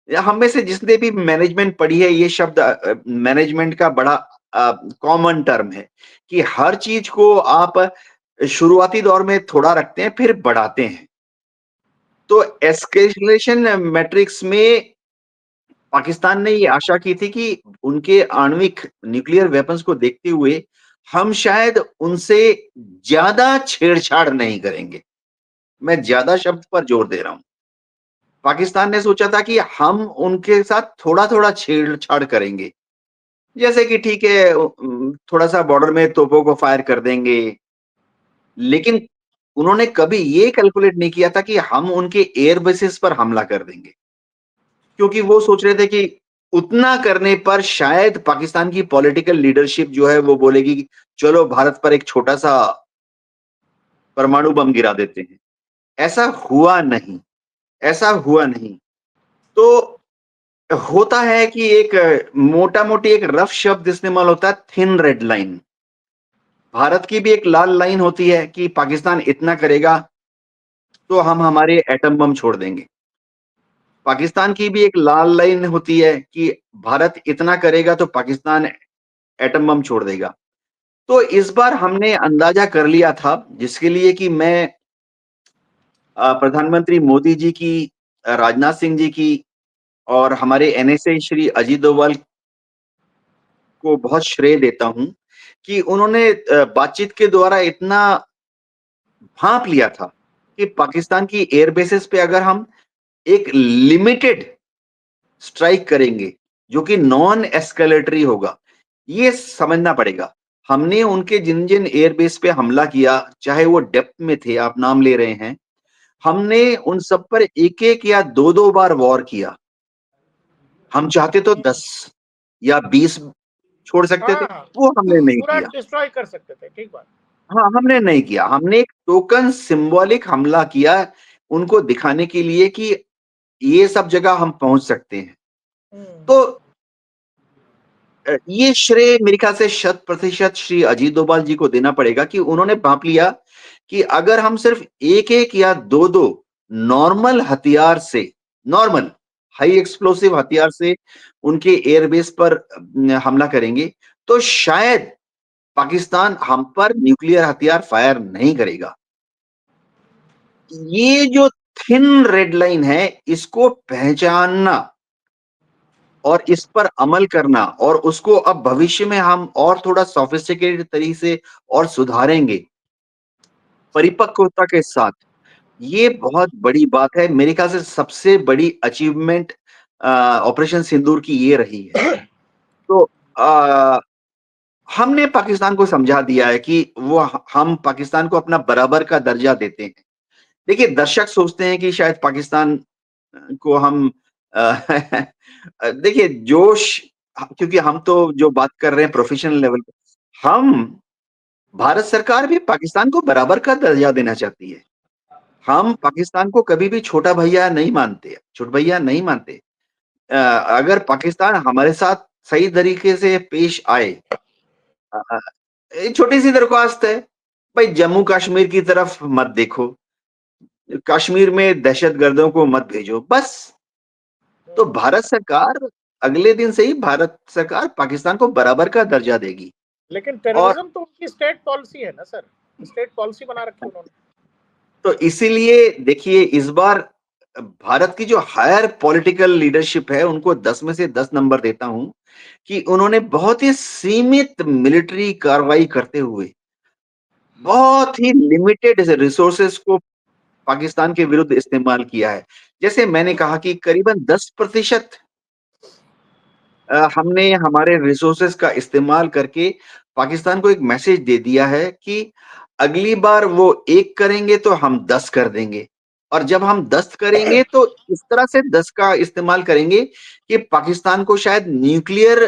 Speaker 1: या हम में से जिसने भी मैनेजमेंट पढ़ी है, ये शब्द मैनेजमेंट का बड़ा कॉमन टर्म है कि हर चीज़ को आप शुरुआती दौर में थोड़ा रखते हैं, फिर बढ़ाते हैं। तो एस्केलेशन मैट्रिक्स में पाकिस्तान ने ये आशा की थी कि उनके आणविक न्यूक्लियर वेपन्स को देखते हुए हम शायद उनसे ज़्यादा छेड़छाड़ नहीं करेंगे। मैं ज़्यादा शब्द पर जोर दे रहा हूँ। पाकिस्तान ने सोचा था कि हम उनके साथ थोड़ा-थोड़ा छेड़छाड़ करेंगे। जैसे कि ठीक है थोड़ा-सा बॉर्डर में तोपों को फायर कर देंगे। लेकिन उन्होंने कभी ये कैलकुलेट नहीं किया था कि हम उनके एयर बेसेस पर हमला कर देंगे। क्योंकि वो सोच रहे थे कि उतना करने पर शायद पाकिस्तान की पॉलिटिकल लीडरशिप जो है वो बोलेगी कि चलो भारत पर एक छोटा-सा परमाणु बम गिरा देते हैं। ऐसा हुआ नहीं, ऐसा हुआ नहीं। तो होता है कि एक मोटा-मोटी एक रफ शब्द इस्तेमाल होता है थिन रेड लाइन। भारत की भी एक लाल लाइन होती है कि पाकिस्तान इतना करेगा तो हम हमारे एटम बम छोड़ देंगे। पाकिस्तान की भी एक लाल लाइन होती है कि भारत इतना करेगा तो पाकिस्तान एटम बम छोड़ देगा। तो इस बार हमने अंदाज़ा कर लिया था जिसके लिए कि मैं प्रधानमंत्री मोदी जी की, राजनाथ सिंह जी की और हमारे एनएसए श्री अजीत डोभाल को बहुत श्रेय देता हूँ कि उन्होंने बातचीत के द्वारा इतना भाँप लिया था कि पाकिस्तान की एयर बेसेस पे अगर हम एक लिमिटेड स्ट्राइक करेंगे, जो कि नॉन एस्केलेटरी होगा, ये समझना पड़ेगा। हमने उनके जिन-जिन एयरबेस पे हमला किया, चाहे वो डेप्थ में थे, आप नाम ले रहे हैं, हमने उन सब पर 1-1 या 2-2 बार वॉर किया। हम चाहते तो 10 या 20 छोड़ सकते थे,
Speaker 2: हाँ,
Speaker 1: वो हमने नहीं
Speaker 2: पूरा
Speaker 1: किया।
Speaker 2: डिस्ट्रॉय कर सकते थे, ठीक बात।
Speaker 1: हाँ, हमने नहीं किया। हमने एक टोकन सिंबॉलिक हमला किया, उनको दिखाने के लिए कि ये सब जगह हम पहुँच सकते हैं।
Speaker 2: हम्म।
Speaker 1: तो ये श्रेय मेरे ख्याल से शत प्रतिशत श्री अजीत डोभाल जी को देना पड़ेगा कि उन्होंने भाँप लिया कि अगर हम सिर्फ 1-1 या 2-2 नॉर्मल हथियार से, नॉर्मल हाई एक्सप्लोसिव हथियार से उनके एयरबेस पर हमला करेंगे, तो शायद पाकिस्तान हम पर न्यूक्लियर हथियार फायर नहीं करेगा। ये जो थिन रेड लाइन है, इसको पहचानना और इस पर अमल करना और उसको अब भविष्य में हम और थोड़ा सोफिस्टिकेटेड तरीके से और सुधारेंगे, परिपक्वता के साथ। ये बहुत बड़ी बात है। मेरे ख्याल से सबसे बड़ी अचीवमेंट ऑपरेशन सिंदूर की ये रही है। तो अ, हमने पाकिस्तान को समझा दिया है कि वो हम पाकिस्तान को अपना बराबर का दर्जा देते हैं। देखिए, दर्शक सोचते हैं कि शायद पाकिस्तान को हम अ, देखिए जोश, क्योंकि हम तो जो बात कर रहे हैं प्रोफेशनल लेवल पे, हम भारत सरकार भी पाकिस्तान को बराबर का दर्जा देना चाहती है। हम पाकिस्तान को कभी भी छोटा भैया नहीं मानते, छोटा भैया नहीं मानते। अगर पाकिस्तान हमारे साथ सही तरीके से पेश आए, अ अ, एक छोटी-सी दरख्वास्त है, भाई जम्मू कश्मीर की तरफ मत देखो, कश्मीर में दहशतगर्दों को मत भेजो, बस। तो भारत सरकार अगले दिन से ही भारत सरकार पाकिस्तान को बराबर का दर्जा देगी।
Speaker 2: लेकिन
Speaker 1: और
Speaker 2: टेररिज्म तो उनकी स्टेट पॉलिसी है ना सर, स्टेट पॉलिसी बना रखी है उन्होंने।
Speaker 1: तो इसीलिए देखिए इस बार भारत की जो हायर पॉलिटिकल लीडरशिप है, उनको 10 में से 10 नंबर देता हूं कि उन्होंने बहुत ही सीमित मिलिट्री कार्रवाई करते हुए बहुत ही लिमिटेड रिसोर्सेस को पाकिस्तान के विरुद्ध इस्तेमाल किया है। जैसे मैंने कहा कि करीबन 10% हमने हमारे रिसोर्सेस का इस्तेमाल करके पाकिस्तान को एक मैसेज दे दिया है कि अगली बार वो 1 करेंगे तो हम 10 कर देंगे। और जब हम 10 करेंगे तो इस तरह से 10 का इस्तेमाल करेंगे कि पाकिस्तान को शायद न्यूक्लियर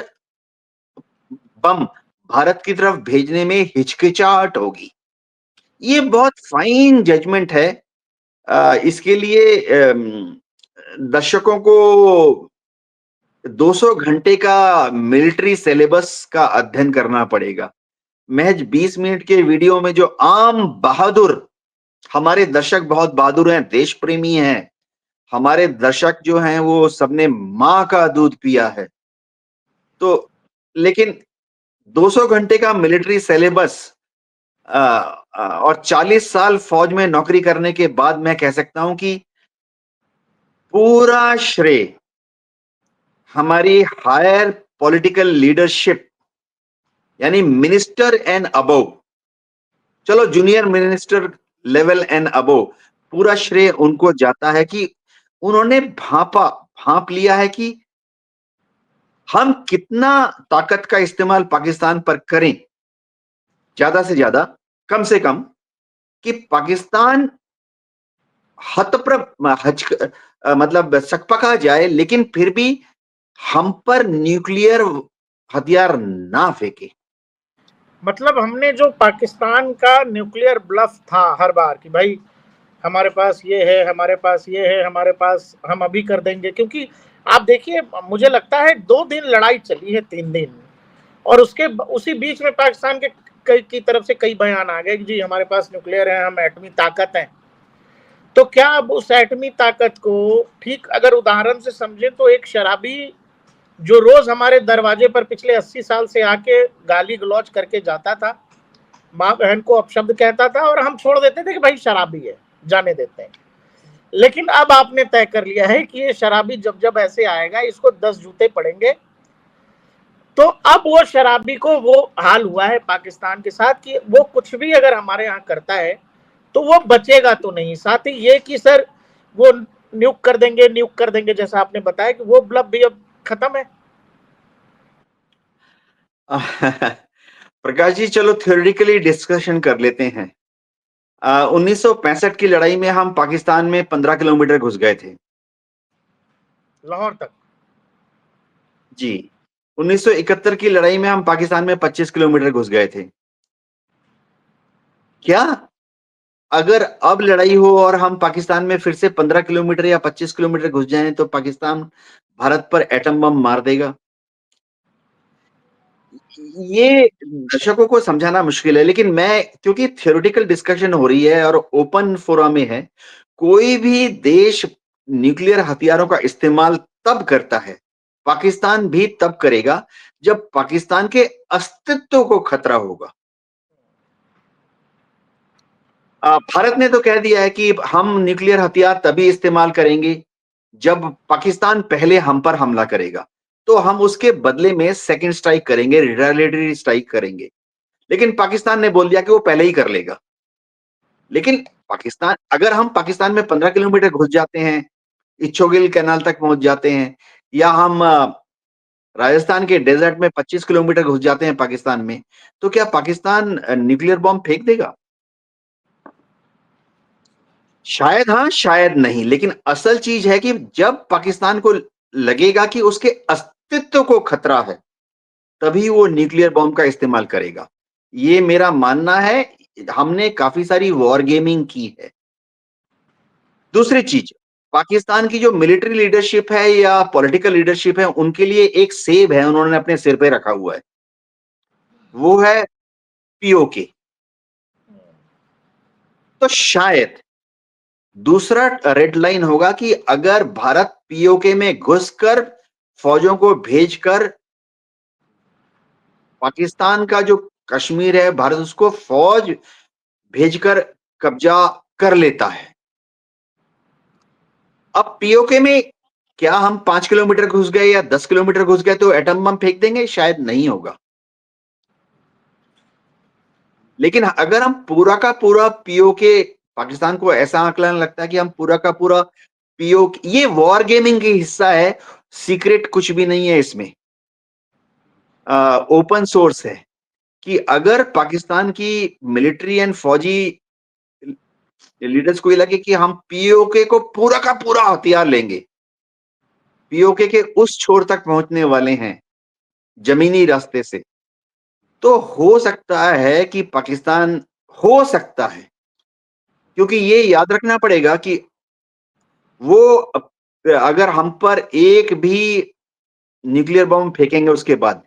Speaker 1: बम भारत की तरफ भेजने में हिचकिचाहट होगी। ये बहुत फाइन जजमेंट है। इसके लिए दर्शकों को 200 घंटे का मिलिट्री सिलेबस का अध्ययन करना पड़ेगा। महज 20 मिनट के वीडियो में जो आम बहादुर, हमारे दर्शक बहुत बहादुर हैं, देश प्रेमी हैं। हमारे दर्शक जो हैं वो सबने माँ का दूध पिया है। तो लेकिन 200 घंटे का मिलिट्री सिलेबस और 40 साल फौज में नौकरी करने के बाद मैं कह सकता हूं कि पूरा श्रेय हमारी हायर पॉलिटिकल लीडरशिप, यानी मिनिस्टर एंड अबव, चलो junior minister level and above, पूरा श्रेय उनको जाता है कि उन्होंने भांप लिया है कि हम कितना ताकत का इस्तेमाल पाकिस्तान पर करें, ज्यादा से ज्यादा, कम से कम, कि पाकिस्तान मतलब सकपका जाए, लेकिन फिर भी हम पर न्यूक्लियर हथियार ना फेंके।
Speaker 2: मतलब हमने जो पाकिस्तान का न्यूक्लियर ब्लफ था हर बार कि भाई हमारे पास ये है, हमारे पास ये है, हमारे पास हम अभी कर देंगे, क्योंकि आप देखिए मुझे लगता है 2 दिन लड़ाई चली है, 3 दिन, और उसके उसी बीच में पाकिस्तान के की तरफ से कई बयान आ गए कि जी हमारे पास न्यूक्लियर है, हम एटमी ताकत हैं। तो क्या अब उस एटमी ताकत को ठीक अगर उदाहरण से समझें तो एक शराबी जो रोज हमारे दरवाजे पर पिछले 80 साल से आके गाली गलौज करके जाता था, माँ बहन को अपशब्द कहता था, और हम छोड़ देते थे कि भाई शराबी है, जाने देते हैं। लेकिन अब आपने तय कर लिया है कि ये शराबी जब जब ऐसे आएगा इसको 10 जूते पड़ेंगे। तो अब वो शराबी को वो हाल हुआ है पाकिस्तान के साथ कि वो कुछ भी अगर हमारे यहाँ करता है तो वो बचेगा तो नहीं। साथ ही ये कि सर वो न्यूक कर देंगे जैसा आपने बताया कि वो ब्लब भी अब खत्म है।
Speaker 1: प्रकाश जी चलो थ्योरेटिकली डिस्कशन कर लेते हैं। 1965 की लड़ाई में हम पाकिस्तान में 15 किलोमीटर घुस गए थे।
Speaker 2: लाहौर तक।
Speaker 1: जी। 1971 की लड़ाई में हम पाकिस्तान में 25 किलोमीटर घुस गए थे। क्या अगर अब लड़ाई हो और हम पाकिस्तान में फिर से 15 किलोमीटर या 25 किलोमीटर घुस जाएं तो पाकिस्तान भारत पर एटम बम मार देगा? ये दर्शकों को समझाना मुश्किल है, लेकिन मैं क्योंकि थ्योरेटिकल डिस्कशन हो रही है और ओपन फोरम में है, कोई भी देश न्यूक्लियर हथियारों का इस्तेमाल तब करता है, पाकिस्तान भी तब करेगा, जब पाकिस्तान के अस्तित्व को खतरा होगा। भारत ने तो कह दिया है कि हम न्यूक्लियर हथियार तभी इस्तेमाल करेंगे, जब पाकिस्तान पहले हम पर हमला करेगा। तो हम उसके बदले में सेकंड स्ट्राइक करेंगे, रिटेलिएटरी स्ट्राइक करेंगे। लेकिन पाकिस्तान ने बोल दिया कि वो पहले ही कर लेगा। लेकिन पाकिस्तान अगर हम पाकिस्तान में 15 किलोमीटर घुस जाते हैं, इच्छोगिल कैनाल तक पहुंच जाते हैं, या हम राजस्थान के डेजर्ट में 25 किलोमीटर घुस जाते हैं पाकिस्तान में, तो क्या पाकिस्तान न्यूक्लियर बॉम्ब फेंक देगा? शायद हाँ, शायद नहीं। लेकिन असल चीज है कि जब पाकिस्तान को लगेगा कि उसके अस्तित्व को खतरा है, तभी वो न्यूक्लियर बॉम्ब का इस्तेमाल करेगा। ये मेरा मानना है। हमने काफी सारी वॉर गेमिंग की है। दूसरी चीज, पाकिस्तान की जो मिलिट्री लीडरशिप है या पॉलिटिकल लीडरशिप है, उनके लिए एक सेब है, उन्होंने अपने सिर पे रखा हुआ है। वो है पीओके। तो शायद दूसरा रेड लाइन होगा कि अगर भारत पीओके में घुसकर फौजों को भेजकर पाकिस्तान का जो कश्मीर है, भारत उसको फौज भेजकर कब्जा कर लेता है। अब पीओके में क्या हम 5 किलोमीटर घुस गए या 10 किलोमीटर घुस गए तो एटम बम फेंक देंगे? शायद नहीं होगा। लेकिन अगर हम पूरा का पूरा पीओके, पाकिस्तान को ऐसा आकलन लगता है कि हम पूरा का पूरा पीओके, ये वॉर गेमिंग की हिस्सा है, सीक्रेट कुछ भी नहीं है इसमें। ओपन सोर्स है कि अगर पाकिस्तान की मिलिट्री एंड फौजी लीडर्स को ये लगे कि हम पीओके को पूरा का पूरा हथियार लेंगे, पीओके के उस छोर तक पहुंचने वाले हैं जमीनी रास्ते से, तो हो सकता है कि पाकिस्तान, हो सकता है, क्योंकि ये याद रखना पड़ेगा कि वो अगर हम पर एक भी न्यूक्लियर बम फेंकेंगे उसके बाद,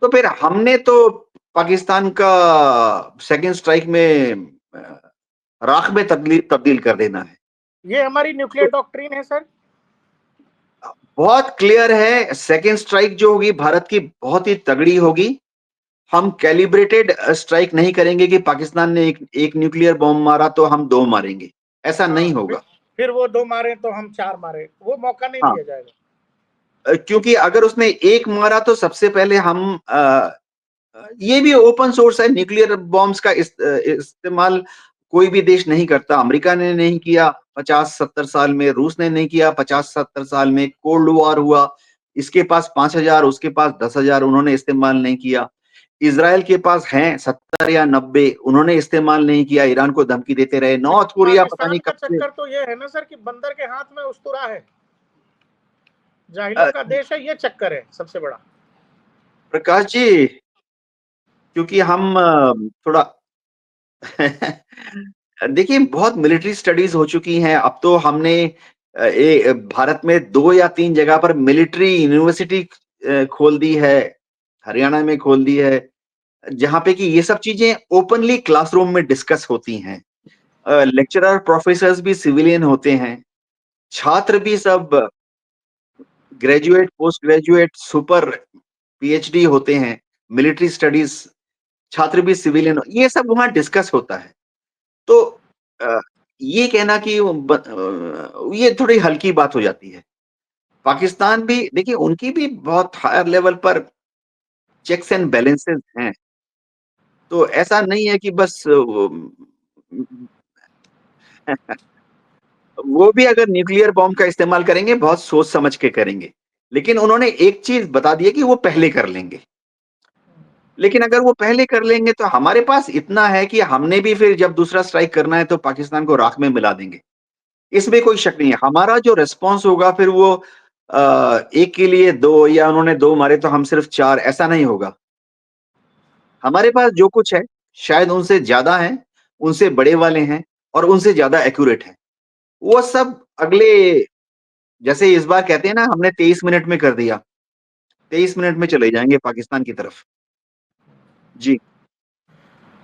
Speaker 1: तो फिर हमने तो पाकिस्तान का सेकंड स्ट्राइक में राख में तब्दील तब्दील कर देना है।
Speaker 2: ये हमारी न्यूक्लियर
Speaker 1: तो
Speaker 2: डॉक्ट्रिन है सर।
Speaker 1: बहुत क्लियर है, सेकंड स्ट्राइक जो होगी भारत की बहुत ही तगड़ी होगी। हम कैलिब्रेटेड स्ट्राइक नहीं करेंगे कि पाकिस्तान ने एक न्यूक्लियर बॉम्ब मारा तो हम दो मारेंगे, ऐसा नहीं
Speaker 2: हाँ,
Speaker 1: होगा।
Speaker 2: फिर वो 2 मारे तो हम 4 मारे, वो मौका नहीं
Speaker 1: हाँ,
Speaker 2: दिया जाएगा।
Speaker 1: क्योंकि अगर उसने एक मारा तो सबसे पहले हम ये भी ओपन सोर्स है, न्यूक्लियर बॉम्ब्स का इस्तेमाल कोई भी देश नहीं करता। अमेरिका ने नहीं किया 50-70 साल में, रूस ने नहीं किया 50-70 साल में, कोल्ड वॉर हुआ, इसके पास 5,000 उसके पास 10,000, उन्होंने इस्तेमाल नहीं किया। इज़राइल के पास हैं 70 या 90, उन्होंने इस्तेमाल नहीं किया, ईरान को धमकी देते रहे। नॉर्थ
Speaker 2: लेकिन
Speaker 1: कोरिया पता
Speaker 2: पाकिस्तान
Speaker 1: नहीं
Speaker 2: का
Speaker 1: कब से
Speaker 2: चक्कर तो ये है ना सर कि बंदर के हाथ में उस्तरा है, जाहिलों
Speaker 1: अ,
Speaker 2: का देश है, ये चक्कर है सबसे बड़ा।
Speaker 1: प्रकाश जी, क्योंकि हम थोड़ा देखिए बहुत मिलिट्री स्टडीज हो चुकी हैं। अब तो हमने भारत में 2 या 3 जगह पर मिलिट्री यूनिवर्सिटी खोल दी है, हरियाणा में खोल दी है, जहाँ पे कि ये सब चीज़ें ओपनली क्लासरूम में डिस्कस होती हैं। लेक्चरर, प्रोफेसर्स भी सिविलियन होते हैं, छात्र भी सब graduate, post graduate, super PhD होते हैं, मिलिट्री स्टडीज छात्र भी सिविलियन, ये सब वहाँ डिस्कस होता है। तो अ, ये कहना कि ये थोड़ी हल्की बात हो जाती है। पाकिस्तान भी देखिए उनकी भी बहुत हायर लेवल पर चेक्स एंड बैलेंसेस हैं। तो ऐसा नहीं है कि बस वो भी अगर न्यूक्लियर बॉम्ब का इस्तेमाल करेंगे, बहुत सोच समझ के करेंगे। लेकिन उन्होंने एक चीज़ बता दी है कि वो पहले कर लेंगे। लेकिन अगर वो पहले कर लेंगे तो हमारे पास इतना है कि हमने भी फिर जब दूसरा स्ट्राइक करना है तो पाकिस्तान को राख में मिला देंगे। इसमें कोई शक नहीं है। हमारा जो रिस्पॉन्स होगा फिर वो 1 के लिए 2 या उन्होंने 2 मारे तो हम सिर्फ 4 ऐसा नहीं होगा। हमारे पास जो कुछ है, शायद उनसे ज़्यादा है, उनसे बड़े वाले हैं और उनसे ज़्यादा एक्यूरेट हैं। वो सब अगले जैसे इस बार कहते हैं ना हमने 23 मिनट में कर दिया, 23 मिनट में चले जाएँगे पाकिस्तान की तरफ। जी।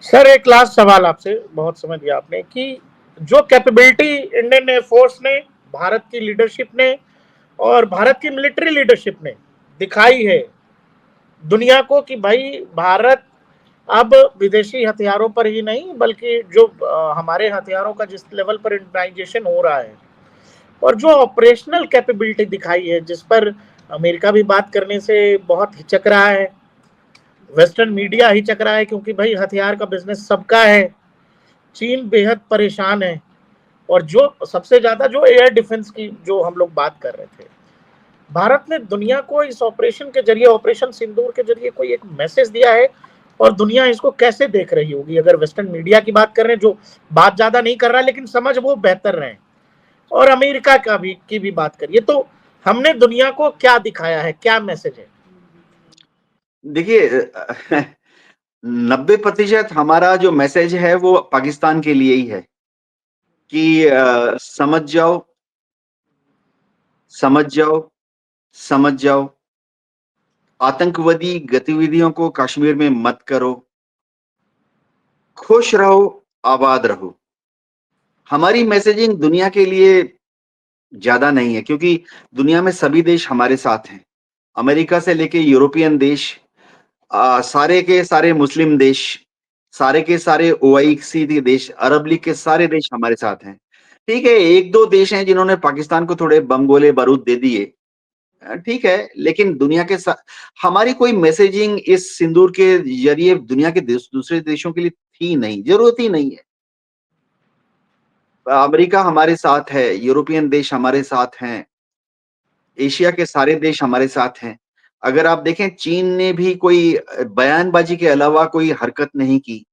Speaker 2: सर एक लास्ट सवाल आपसे, बहुत समझ गया आपने कि जो कैपेबिलिटी इंडियन एयरफोर्स ने, भारत की लीडरशिप ने और भारत की मिलिट्री लीडरशिप ने दिखाई है दुनिया को कि भाई भारत अब विदेशी हथियारों पर ही नहीं बल्कि जो हमारे हथियारों का जिस लेवल पर इंडनाइजेशन हो रहा है और जो ऑपरेशनल कैपेबिलिटी दिखाई है जिस पर अमेरिका भी बात करने से बहुत हिचक रहा है, वेस्टर्न मीडिया हिचक रहा है क्योंकि भाई हथियार का बिजनेस सबका है, चीन बेहद परेशान है और जो सबसे ज्यादा जो एयर डिफेंस की जो हम लोग बात कर रहे थे, भारत ने दुनिया को इस ऑपरेशन के जरिए, ऑपरेशन सिंदूर के जरिए कोई एक मैसेज दिया है और दुनिया इसको कैसे देख रही होगी? अगर वेस्टर्न मीडिया की बात कर रहे हैं जो बात ज्यादा नहीं कर रहा लेकिन समझ वो बेहतर रहे, और अमेरिका का भी की भी बात करिए, तो हमने दुनिया को क्या दिखाया है, क्या मैसेज है?
Speaker 1: देखिए 90% हमारा जो मैसेज है वो पाकिस्तान के लिए ही है कि समझ जाओ, समझ जाओ, समझ जाओ। आतंकवादी गतिविधियों को कश्मीर में मत करो। खुश रहो, आबाद रहो। हमारी मैसेजिंग दुनिया के लिए ज़्यादा नहीं है क्योंकि दुनिया में सभी देश हमारे साथ हैं। अमेरिका से लेके यूरोपियन देश सारे के सारे मुस्लिम देश, सारे के सारे ओआईसी के देश, अरब लीग के सारे देश हमारे साथ हैं। ठीक है, 1-2 देश हैं जिन्होंने पाकिस्तान को थोड़े बम गोले बारूद दे दिए। ठीक है, लेकिन दुनिया के सा हमारी कोई मैसेजिंग इस सिंदूर के ज़रिए दुनिया के दूसरे देशों के लिए थी नहीं, ज़रूरत ही नहीं है। अमेरिका हमारे साथ है, यूरोपियन देश हमारे साथ हैं, एशिया के सारे देश हमारे साथ हैं। अगर आप देखें चीन ने भी कोई बयानबाज़ी के अलावा कोई हरकत नहीं की।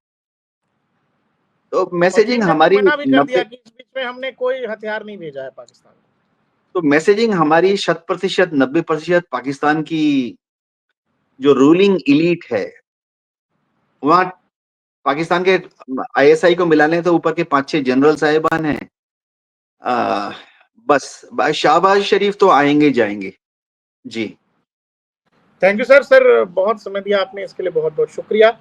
Speaker 1: तो
Speaker 2: और
Speaker 1: मैसेजिंग
Speaker 2: चीन ने तो
Speaker 1: हमारी
Speaker 2: मना भी कर दिया
Speaker 1: 90
Speaker 2: कि इस बीच में हमने कोई हथियार नहीं भेजा है पाकिस्तान को।
Speaker 1: तो मैसेजिंग हमारी शत प्रतिशत 90% पाकिस्तान की जो रूलिंग एलीट है, वहाँ पाकिस्तान के आईएसआई को मिला लें तो ऊपर के 5-6 जनरल साहिबान हैं। अ, बस शाहबाज शरीफ तो आएँगे जाएँगे। जी।
Speaker 2: थैंक यू सर, सर बहुत समय दिया आपने, इसके लिए बहुत बहुत शुक्रिया।